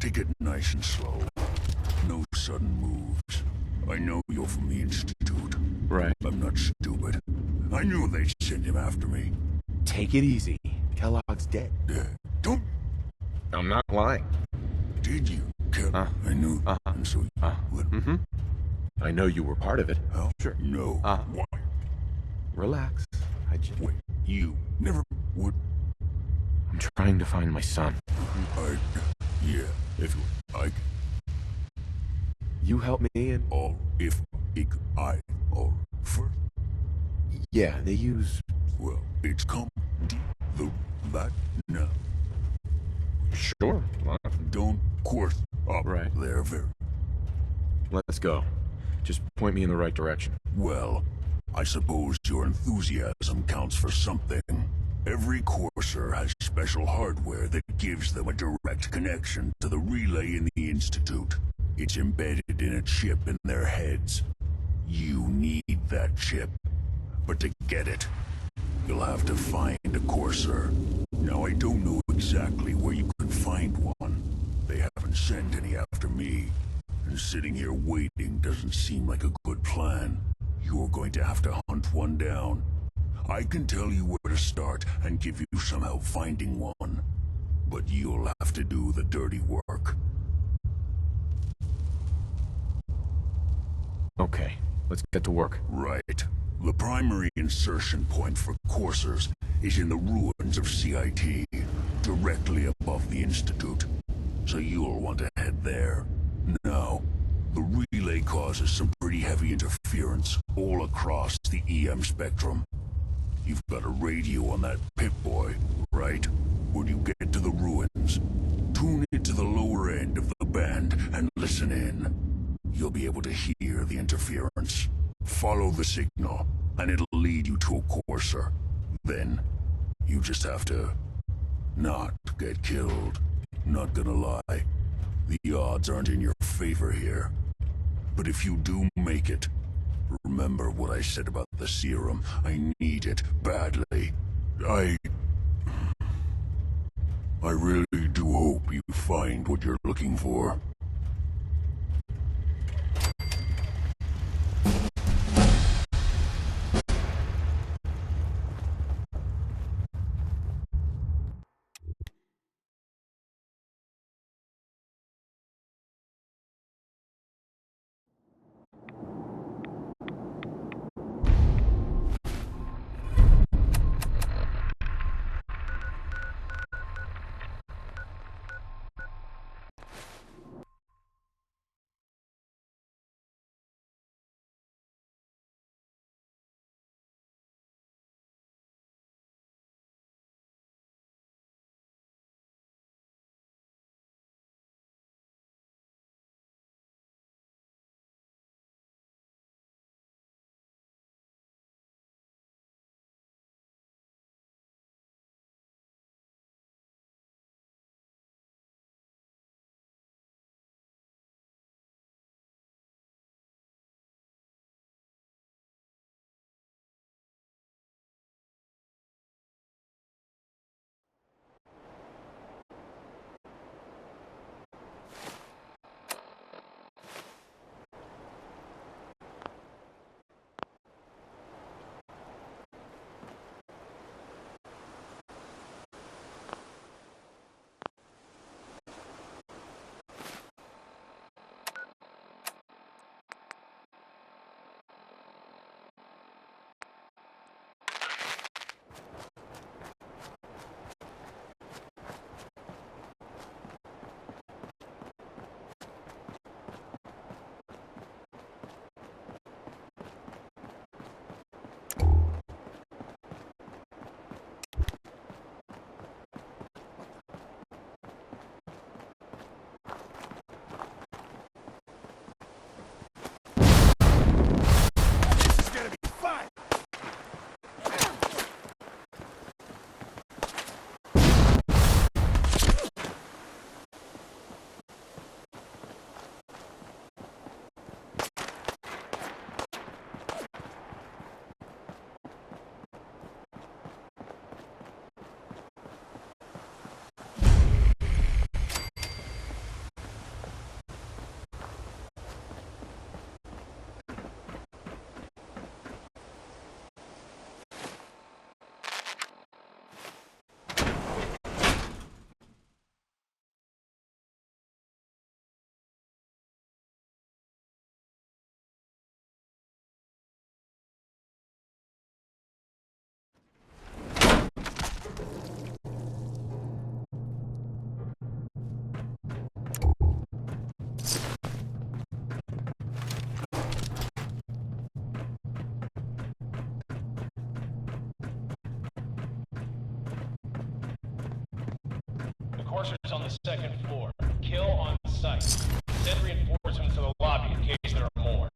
Take it nice and slow. No sudden moves. I know you're from the Institute. Right. I'm not stupid. I knew they'd send him after me. Take it easy. Kellogg's dead. Don't... I'm not lying. Did you, Kellogg? I knew. And so you let me... I know you were part of it. How? Sure. No. Why? Relax. I just... Wait, you never would... I'm trying to find my son. Yeah, if I... You help me and... All if I all first. Yeah, they use... Well, it's come to that now. Sure. Don't course up there very... Let's go. Just point me in the right direction. Well, I suppose your enthusiasm counts for something. Every Courser has special hardware that gives them a direct connection to the relay in the Institute. It's embedded in a chip in their heads. You need that chip. But to get it, you'll have to find a Courser. Now, I don't know exactly where you can find one. They haven't sent any after me. And sitting here waiting doesn't seem like a good plan. You're going to have to hunt one down. I can tell you where to start and give you some help finding one. But you'll have to do the dirty work. Okay, let's get to work. Right. The primary insertion point for Coursers is in the ruins of CIT, directly above the Institute. So you'll want to head there. Now, the relay causes some pretty heavy interference all across the EM spectrum. You've got a radio on that Pip-Boy, right? When you get to the ruins, tune into the lower end of the band and listen in. You'll be able to hear the interference. Follow the signal, and it'll lead you to a Courser. Then, you just have to not get killed. Not gonna lie, the odds aren't in your favor here. But if you do make it, remember what I said about the serum. I need it badly. I really do hope you find what you're looking for. the second floor. Kill on sight. Send reinforcements to the lobby in case there are more.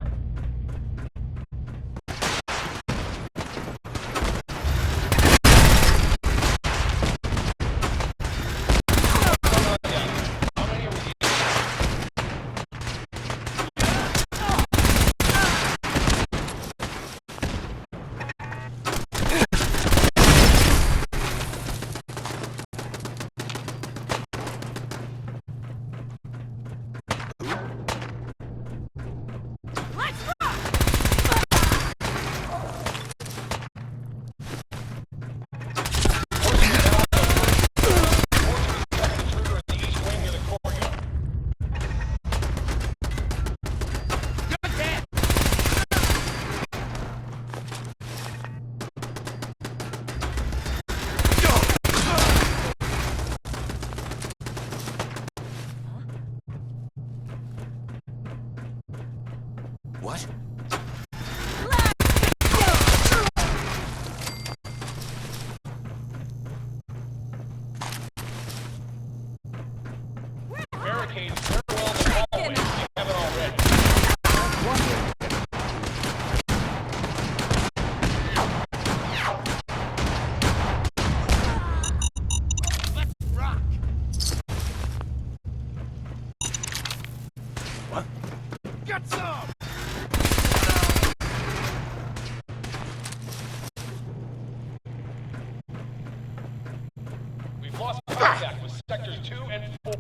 What? Barricades very well in the hallway if you haven't already. Let's rock! What? Get some! We've lost contact with sectors 2 and 4.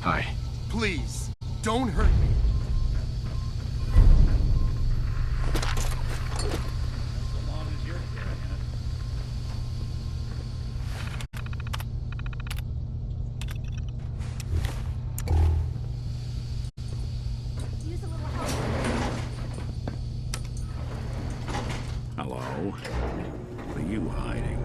Hi. Please, don't hurt me. So long as you're carrying it. Use a little help. Hello? What are you hiding?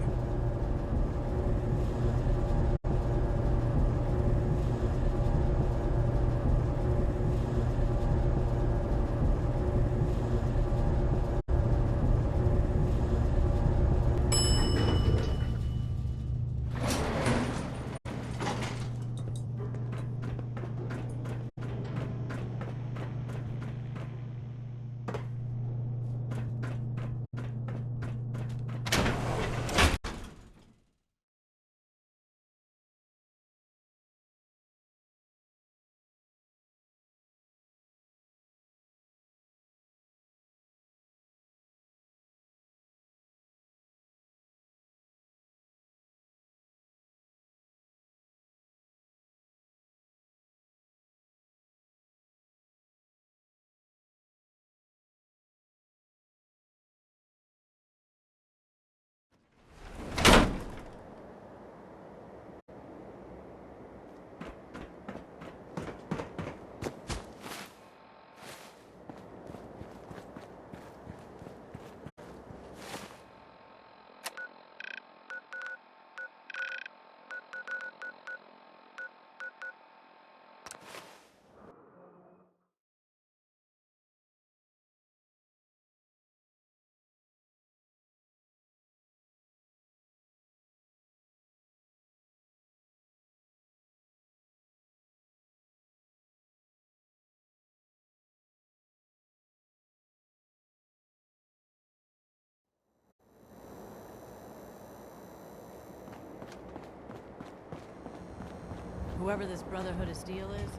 Whoever this Brotherhood of Steel is,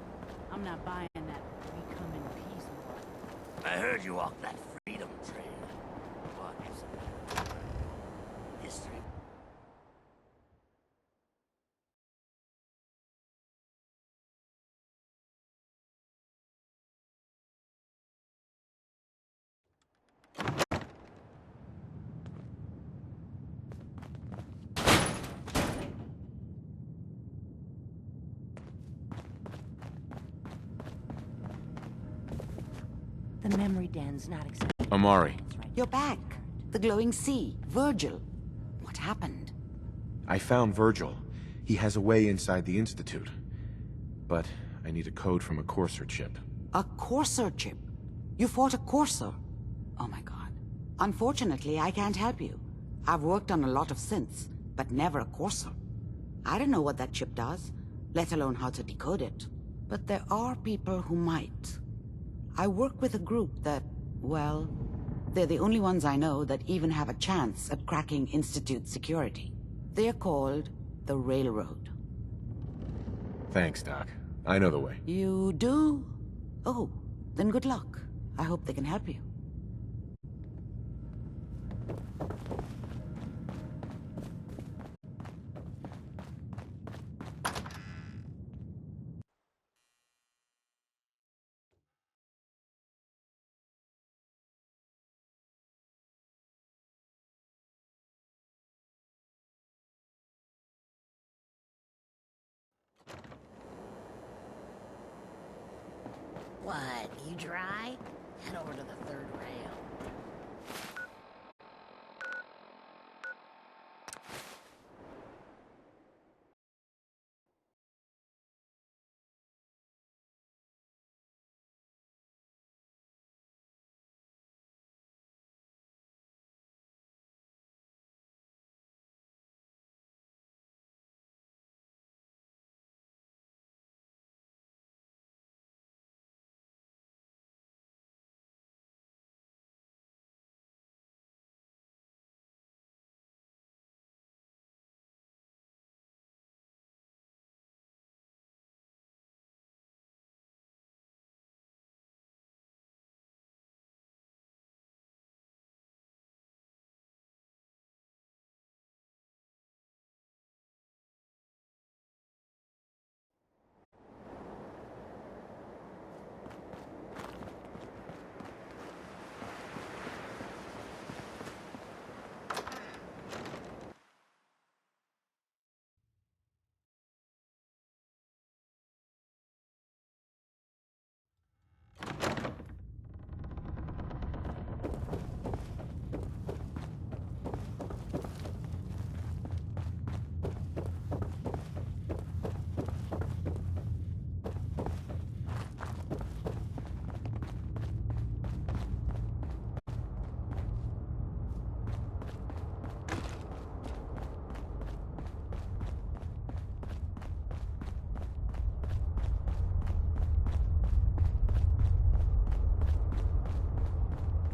I'm not buying that we come in peace war. I heard you walked that freedom trail. What is it? History. The memory den's not acceptable. Amari. You're back. The glowing sea. Virgil. What happened? I found Virgil. He has a way inside the Institute. But I need a code from a Courser chip. A Courser chip? You fought a Courser? Oh my god. Unfortunately, I can't help you. I've worked on a lot of synths, but never a Courser. I don't know what that chip does, let alone how to decode it. But there are people who might. I work with a group that, well, they're the only ones I know that even have a chance at cracking Institute security. They're called the Railroad. Thanks, Doc. I know the way. You do? Oh, then good luck. I hope they can help you. What, you dry? Head over to the third rail.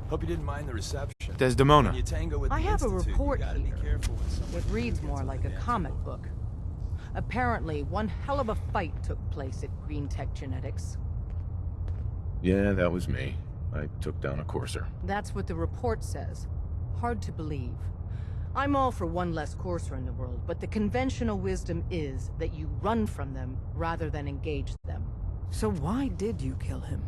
Hope you didn't mind the reception. Desdemona. When you tango with I the have a Institute, report you gotta be here. careful when someone It reads more like a comic book. Apparently, one hell of a fight took place at Green Tech Genetics. Yeah, that was me. I took down a Courser. That's what the report says. Hard to believe. I'm all for one less Courser in the world, but the conventional wisdom is that you run from them rather than engage them. So why did you kill him?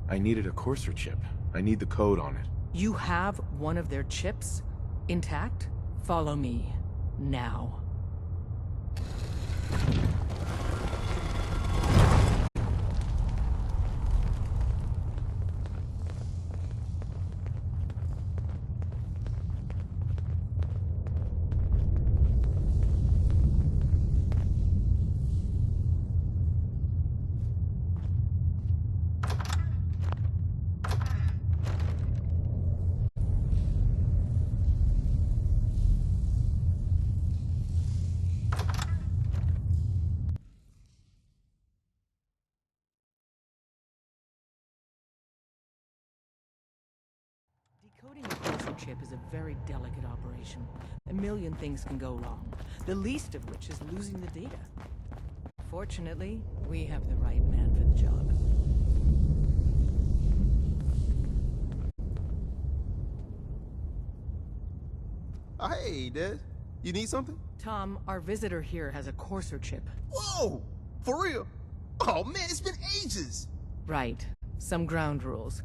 I needed a Courser chip. I need the code on it. You have one of their chips? Intact? Follow me. Now. Decoding a Courser chip is a very delicate operation. A million things can go wrong, the least of which is losing the data. Fortunately, we have the right man for the job. Oh, hey, Des. You need something? Tom, our visitor here has a Courser chip. Whoa! For real? Oh, man, it's been ages! Right. Some ground rules.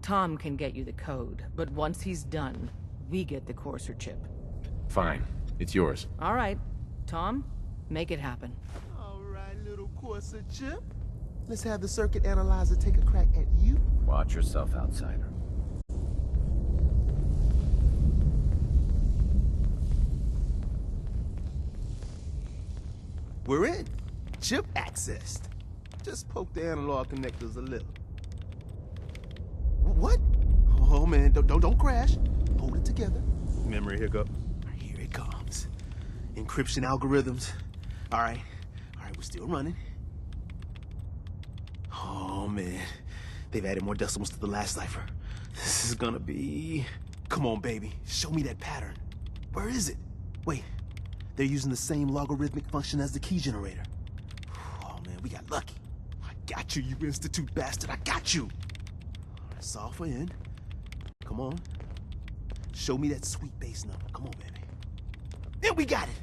Tom can get you the code, but once he's done, we get the Courser chip. Fine. It's yours. All right. Tom, make it happen. All right, little Courser chip. Let's have the circuit analyzer take a crack at you. Watch yourself, outsider. We're in. Chip accessed. Just poke the analog connectors a little. What? Oh man, don't crash. Hold it together. Memory hiccup. Here it comes. Encryption algorithms. All right, we're still running. Oh man, they've added more decimals to the last cipher. This is gonna be... Come on, baby, show me that pattern. Where is it? Wait, they're using the same logarithmic function as the key generator. Oh man, we got lucky. I got you, you Institute bastard, I got you. Solve for N. Come on. Show me that sweet base number. Come on, baby. And we got it.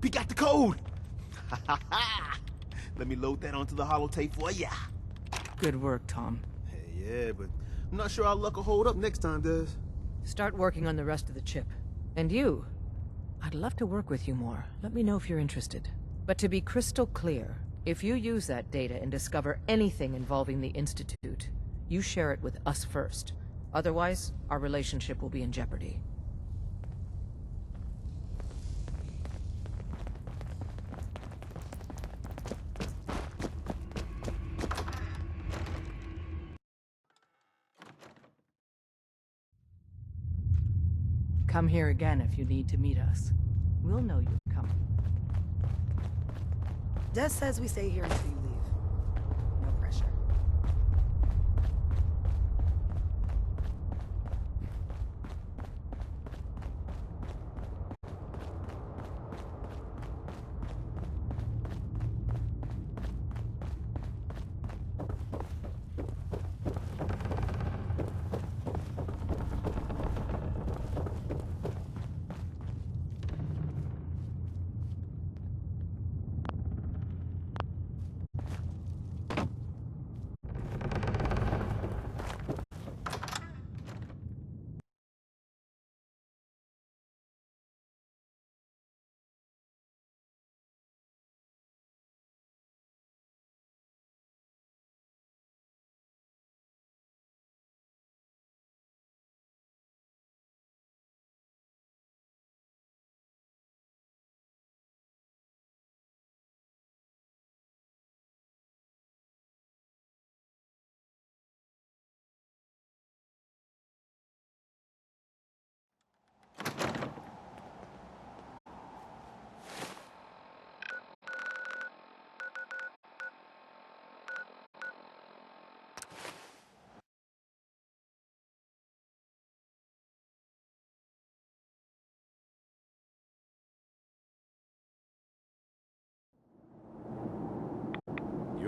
We got the code. Let me load that onto the holotape for ya. Good work, Tom. Hey, yeah, but I'm not sure our luck will hold up next time, Des. Start working on the rest of the chip. And you? I'd love to work with you more. Let me know if you're interested. But to be crystal clear, if you use that data and discover anything involving the Institute, you share it with us first. Otherwise, our relationship will be in jeopardy. Come here again if you need to meet us. We'll know you're coming. Des says we stay here until you leave. No pressure.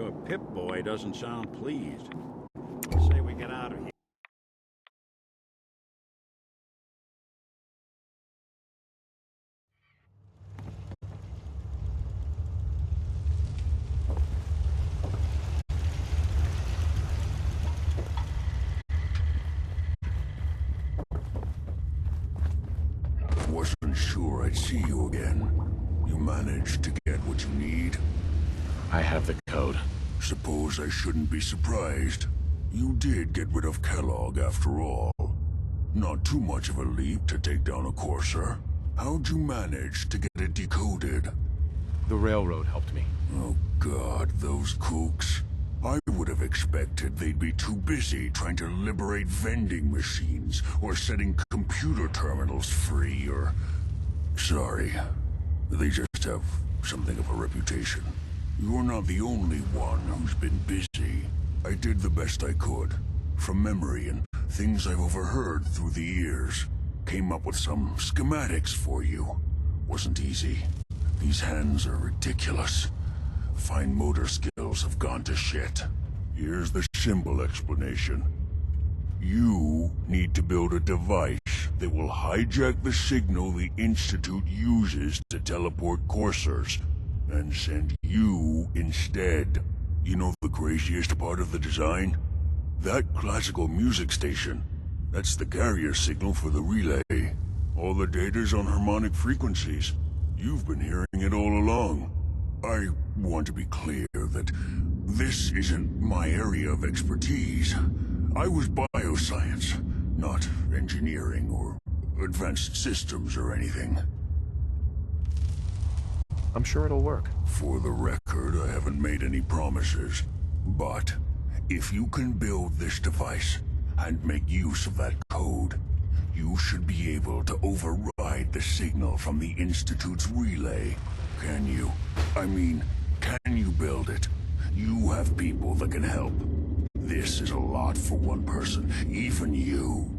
Your Pip-Boy doesn't sound pleased. Say we get out of here. Wasn't sure I'd see you again. You managed to get what you need? I have the code. Suppose I shouldn't be surprised. You did get rid of Kellogg after all. Not too much of a leap to take down a Courser. How'd you manage to get it decoded? The railroad helped me. Oh God, those kooks. I would have expected they'd be too busy trying to liberate vending machines or setting computer terminals free or... Sorry. They just have something of a reputation. You're not the only one who's been busy. I did the best I could. From memory and things I've overheard through the years. Came up with some schematics for you. Wasn't easy. These hands are ridiculous. Fine motor skills have gone to shit. Here's the simple explanation. You need to build a device that will hijack the signal the Institute uses to teleport coursers, and send you instead. You know the craziest part of the design? That classical music station. That's the carrier signal for the relay. All the data's on harmonic frequencies. You've been hearing it all along. I want to be clear that this isn't my area of expertise. I was bioscience, not engineering or advanced systems or anything. I'm sure it'll work. For the record, I haven't made any promises. But if you can build this device and make use of that code, you should be able to override the signal from the Institute's relay. Can you? I mean, can you build it? You have people that can help. This is a lot for one person, even you.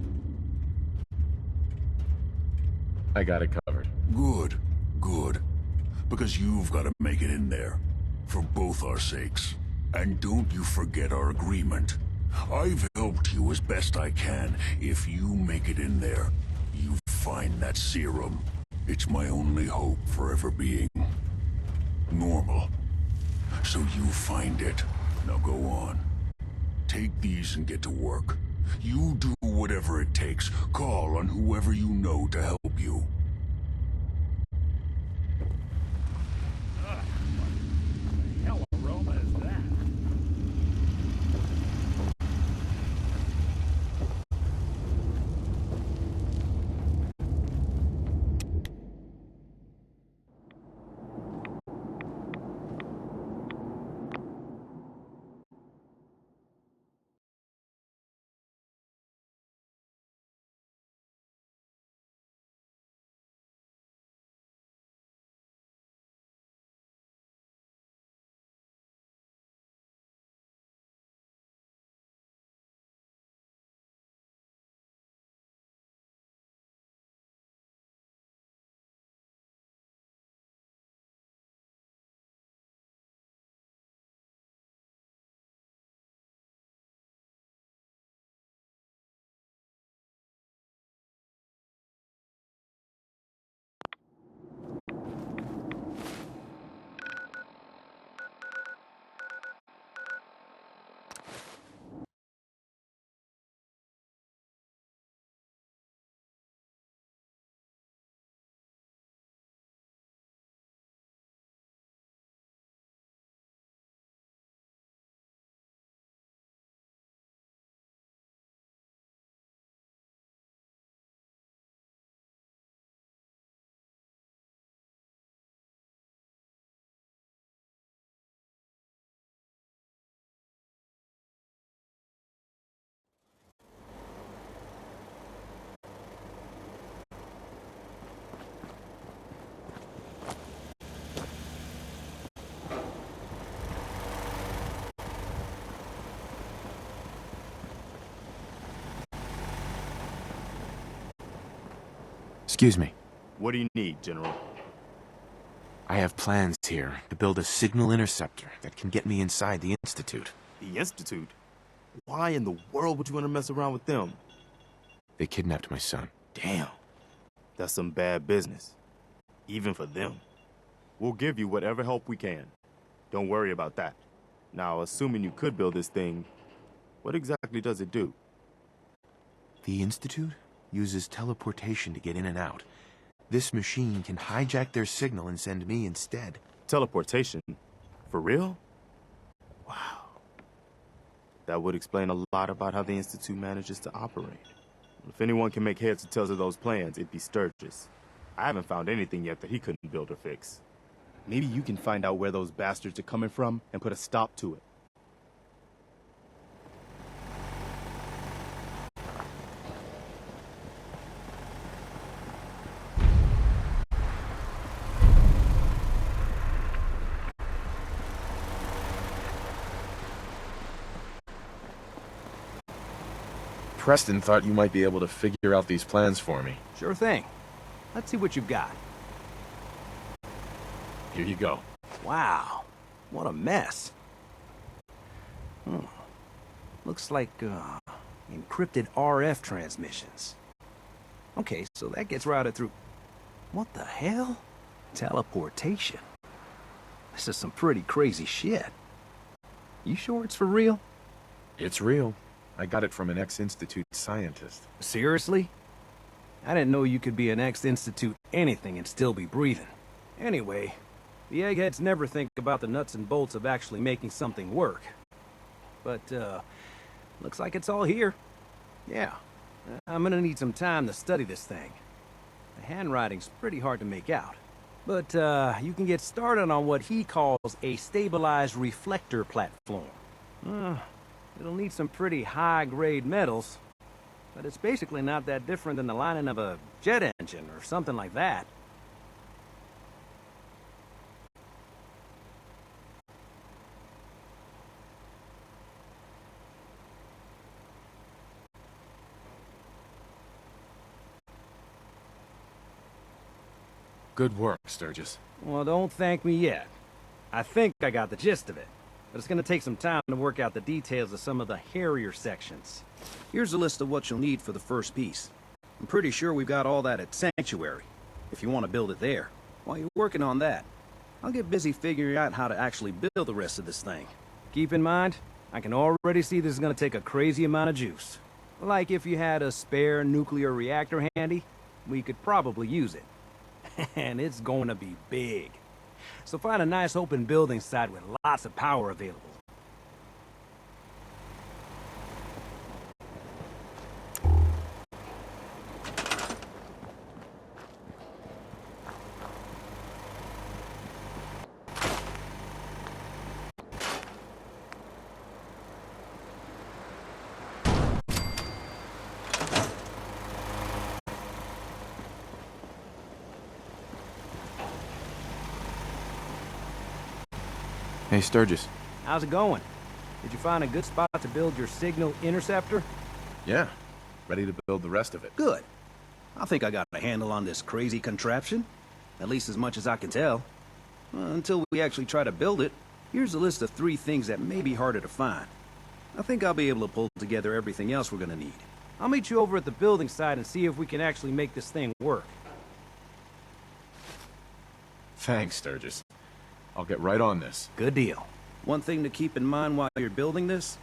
I got it covered. Good, good. Because you've got to make it in there. For both our sakes. And don't you forget our agreement. I've helped you as best I can. If you make it in there, you find that serum. It's my only hope for ever being normal. So you find it. Now go on. Take these and get to work. You do whatever it takes. Call on whoever you know to help you. What the hell aroma is that? Excuse me. What do you need, General? I have plans here to build a signal interceptor that can get me inside the Institute. The Institute? Why in the world would you want to mess around with them? They kidnapped my son. Damn. That's some bad business. Even for them. We'll give you whatever help we can. Don't worry about that. Now, assuming you could build this thing, what exactly does it do? The Institute uses teleportation to get in and out. This machine can hijack their signal and send me instead. Teleportation? For real? Wow. That would explain a lot about how the Institute manages to operate. If anyone can make heads or tails of those plans, it'd be Sturgis. I haven't found anything yet that he couldn't build or fix. Maybe you can find out where those bastards are coming from and put a stop to it. Preston thought you might be able to figure out these plans for me. Sure thing. Let's see what you've got. Here you go. Wow, what a mess. Looks like encrypted RF transmissions. Okay, so that gets routed through... What the hell? Teleportation. This is some pretty crazy shit. You sure it's for real? It's real. I got it from an ex-Institute scientist. Seriously? I didn't know you could be an ex-Institute anything and still be breathing. Anyway, the eggheads never think about the nuts and bolts of actually making something work. But, looks like it's all here. Yeah, I'm gonna need some time to study this thing. The handwriting's pretty hard to make out. But, you can get started on what he calls a stabilized reflector platform. It'll need some pretty high-grade metals, but it's basically not that different than the lining of a jet engine or something like that. Good work, Sturgis. Well, don't thank me yet. I think I got the gist of it. But it's gonna take some time to work out the details of some of the hairier sections. Here's a list of what you'll need for the first piece. I'm pretty sure we've got all that at Sanctuary, if you want to build it there. While you're working on that, I'll get busy figuring out how to actually build the rest of this thing. Keep in mind, I can already see this is gonna take a crazy amount of juice. Like if you had a spare nuclear reactor handy, we could probably use it. And it's going to be big. So find a nice open building site with lots of power available. Hey, Sturgis. How's it going? Did you find a good spot to build your signal interceptor? Yeah. Ready to build the rest of it. Good. I think I got a handle on this crazy contraption. At least as much as I can tell. Until we actually try to build it, here's a list of 3 things that may be harder to find. I think I'll be able to pull together everything else we're gonna need. I'll meet you over at the building site and see if we can actually make this thing work. Thanks, Sturgis. I'll get right on this. Good deal. One thing to keep in mind while you're building this,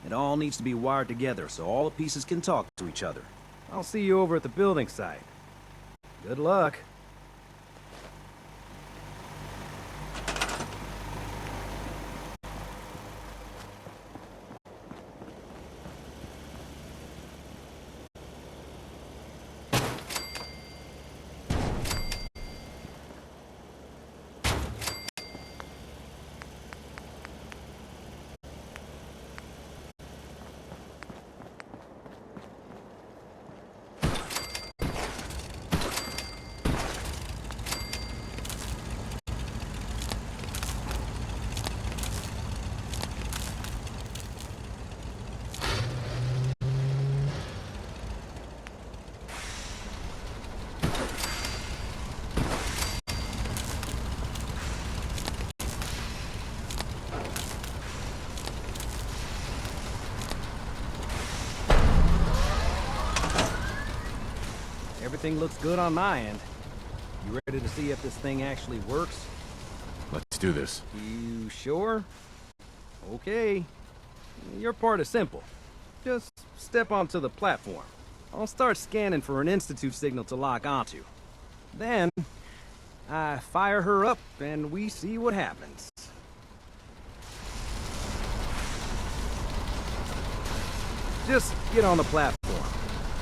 it all needs to be wired together so all the pieces can talk to each other. I'll see you over at the building site. Good luck. everything looks good on my end. You ready to see if this thing actually works? Let's do this. You sure? Okay. Your part is simple. Just step onto the platform. I'll start scanning for an Institute signal to lock onto. Then, I fire her up and we see what happens. Just get on the platform.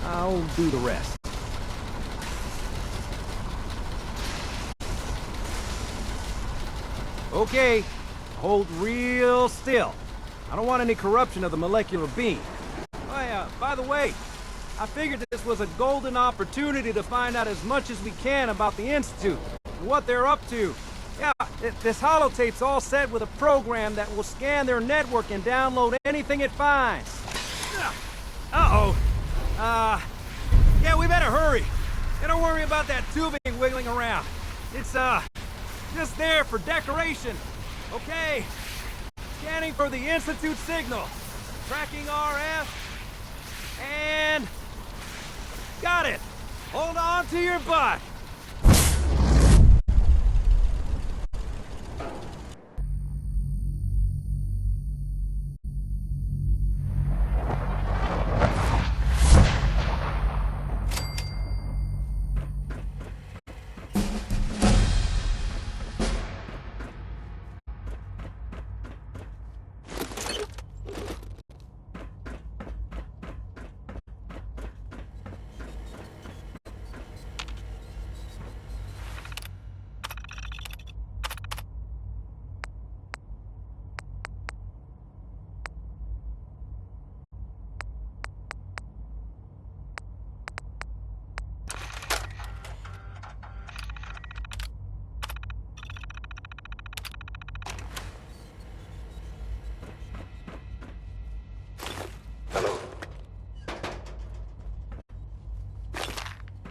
I'll do the rest. Okay, hold real still. I don't want any corruption of the molecular beam. Oh yeah, by the way, I figured this was a golden opportunity to find out as much as we can about the Institute and what they're up to. Yeah, this holotape's all set with a program that will scan their network and download anything it finds. Uh-oh. Yeah, we better hurry. And don't worry about that tubing wiggling around. It's, just there for decoration. Okay. Scanning for the Institute signal. Tracking RF. And... got it. Hold on to your butt.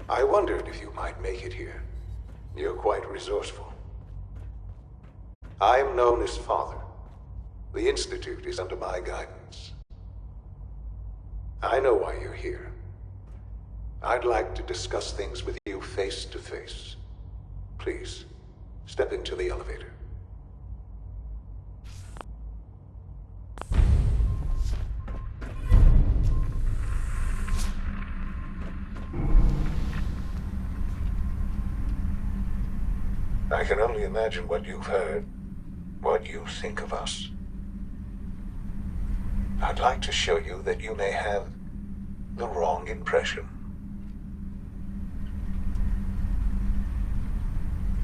I wondered if you might make it here. You're quite resourceful. I am known as Father. The Institute is under my guidance. I know why you're here. I'd like to discuss things with you face to face. Please, step into the elevator. I can only imagine what you've heard, what you think of us. I'd like to show you that you may have the wrong impression.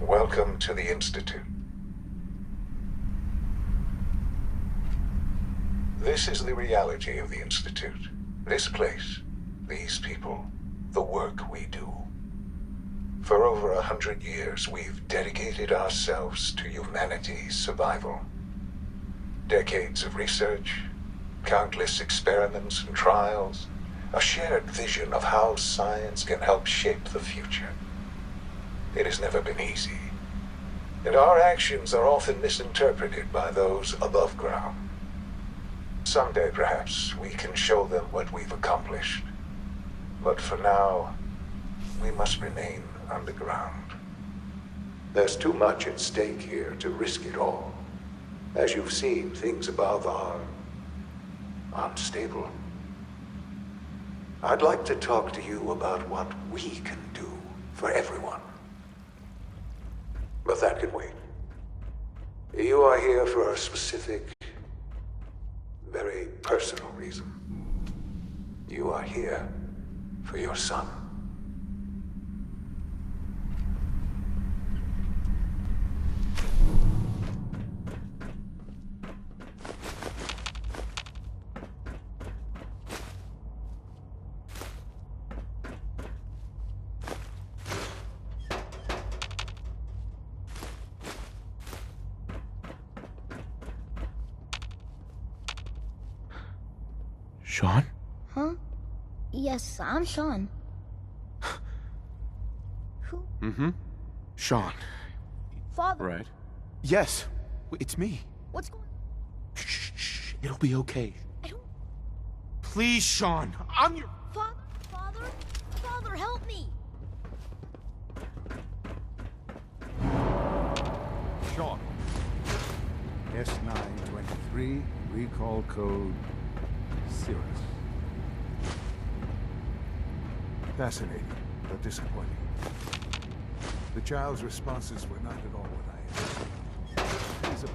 Welcome to the Institute. This is the reality of the Institute. This place, these people, the work we do. For over 100 years, we've dedicated ourselves to humanity's survival. Decades of research, countless experiments and trials, a shared vision of how science can help shape the future. It has never been easy, and our actions are often misinterpreted by those above ground. Someday, perhaps, we can show them what we've accomplished. But for now, we must remain underground. There's too much at stake here to risk it all. As you've seen, things above are unstable. I'd like to talk to you about what we can do for everyone. But that can wait. You are here for a specific, very personal reason. You are here for your son. Sean? Huh? Yes, I'm Sean. Who? Mm-hmm. Sean. Father? Right. Yes, it's me. What's going on? Shh, it'll be okay. I don't... Please, Sean, I'm your... Father, help me! S923, recall code Cirrus. Fascinating, but disappointing. The child's responses were not at all what I expected. He's a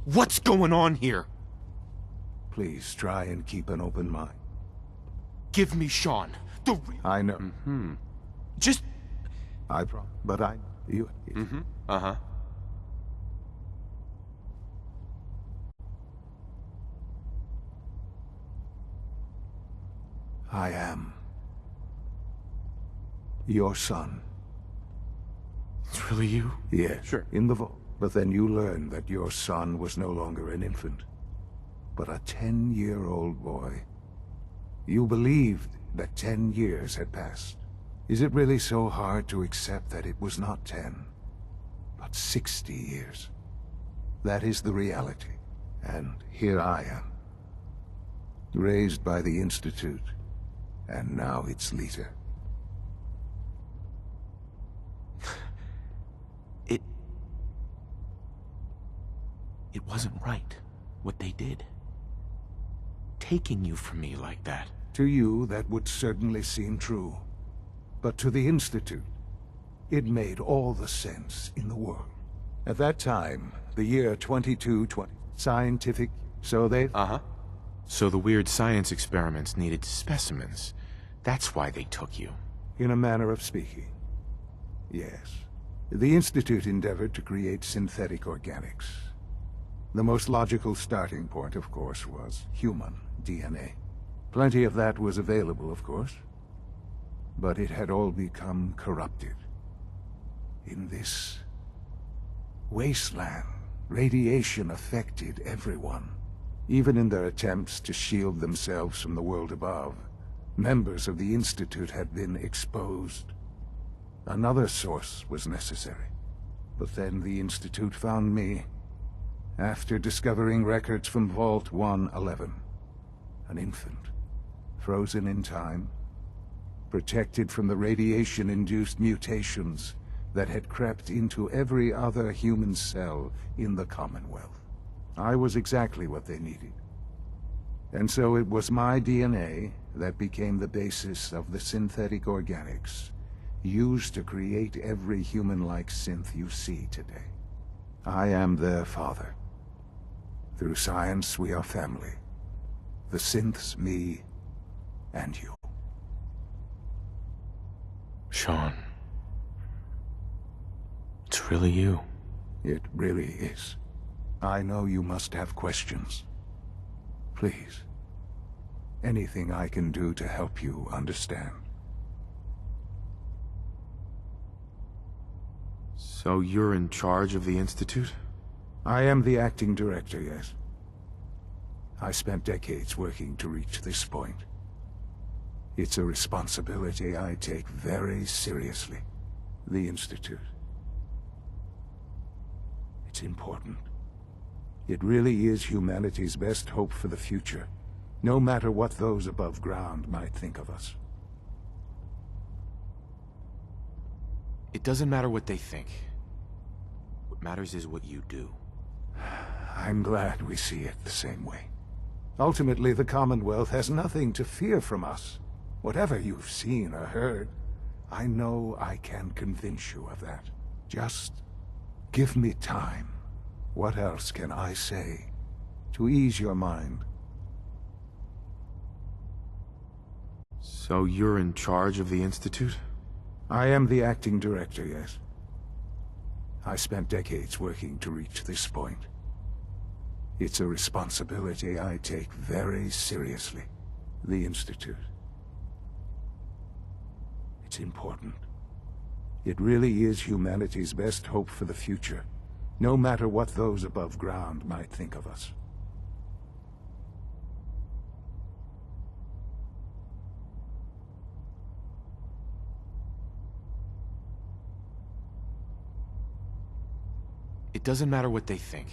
What's going on here? Please try and keep an open mind. Give me Sean. The I know. Just... I promise. But you... Uh-huh. I am your son. It's really you? Yes. Sure. In the vault. But then you learned that your son was no longer an infant, but a 10-year-old boy. You believed that 10 years had passed. Is it really so hard to accept that it was not 10, but 60 years? That is the reality. And here I am, raised by the Institute, and now its leader. It wasn't right, what they did. Taking you from me like that. To you, that would certainly seem true. But to the Institute, it made all the sense in the world. At that time, the year 2220, scientific, so they... Uh-huh. So the weird science experiments needed specimens. That's why they took you. In a manner of speaking. Yes. The Institute endeavored to create synthetic organics. The most logical starting point, of course, was human DNA. Plenty of that was available, of course. But it had all become corrupted. In this wasteland, radiation affected everyone. Even in their attempts to shield themselves from the world above, members of the Institute had been exposed. Another source was necessary. But then the Institute found me, after discovering records from Vault 111. An infant, frozen in time, protected from the radiation-induced mutations that had crept into every other human cell in the Commonwealth. I was exactly what they needed. And so it was my DNA that became the basis of the synthetic organics used to create every human-like synth you see today. I am their father. Through science, we are family. The synths, me, and you. Sean. It's really you. It really is. I know you must have questions. Please. Anything I can do to help you understand. So you're in charge of the Institute? I am the acting director, yes. I spent decades working to reach this point. It's a responsibility I take very seriously. The Institute. It's important. It really is humanity's best hope for the future, no matter what those above ground might think of us. It doesn't matter what they think. What matters is what you do. I'm glad we see it the same way. Ultimately, the Commonwealth has nothing to fear from us. Whatever you've seen or heard, I know I can convince you of that. Just give me time. What else can I say to ease your mind? So you're in charge of the Institute? I am the acting director, yes. I spent decades working to reach this point. It's a responsibility I take very seriously. The Institute. It's important. It really is humanity's best hope for the future, no matter what those above ground might think of us. It doesn't matter what they think.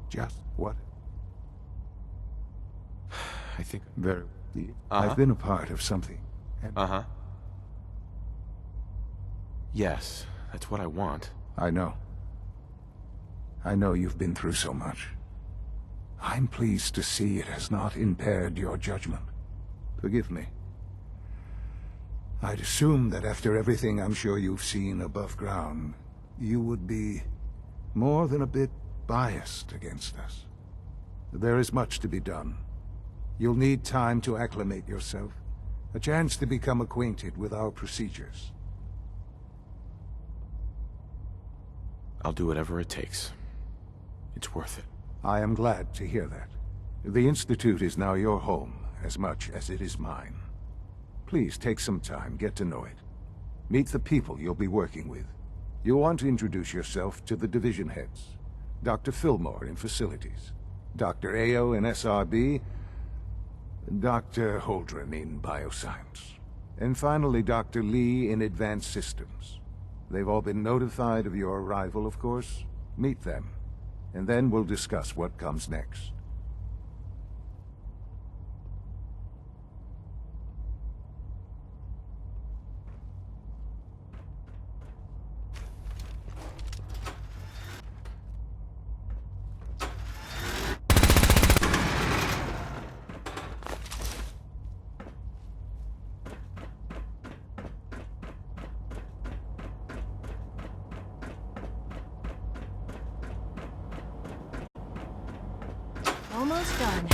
Just what? I think... Very... I've been a part of something. Uh-huh. Yes, that's what I want. I know. I know you've been through so much. I'm pleased to see it has not impaired your judgment. Forgive me. I'd assumed that after everything I'm sure you've seen above ground, you would be more than a bit biased against us. There is much to be done. You'll need time to acclimate yourself, a chance to become acquainted with our procedures. I'll do whatever it takes. It's worth it. I am glad to hear that. The Institute is now your home, as much as it is mine. Please take some time, get to know it. Meet the people you'll be working with. You'll want to introduce yourself to the division heads. Dr. Fillmore in Facilities, Dr. Ayo in SRB, Dr. Holdren in Bioscience, and finally Dr. Lee in Advanced Systems. They've all been notified of your arrival, of course. Meet them, and then we'll discuss what comes next. Almost done.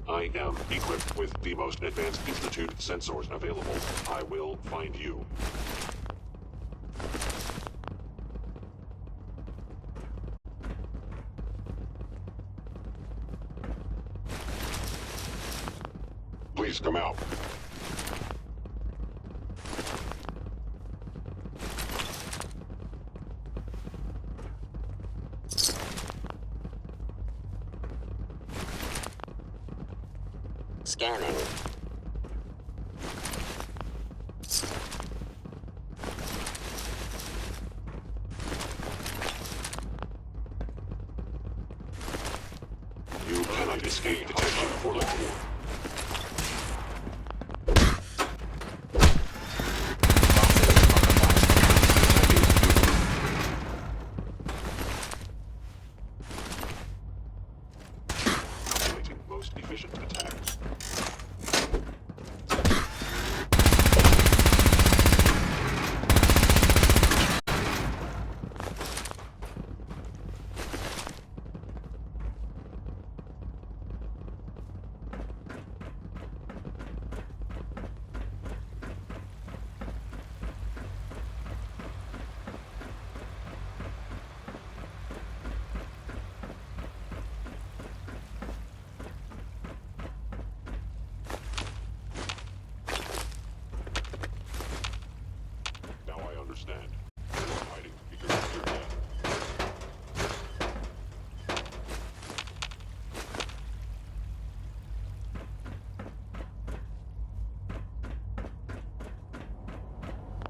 I am equipped with the most advanced Institute sensors available. I will find you. Please come out. Scanning. You cannot escape detection for the core. Calculating most efficient attack.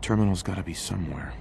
Terminal's gotta be somewhere.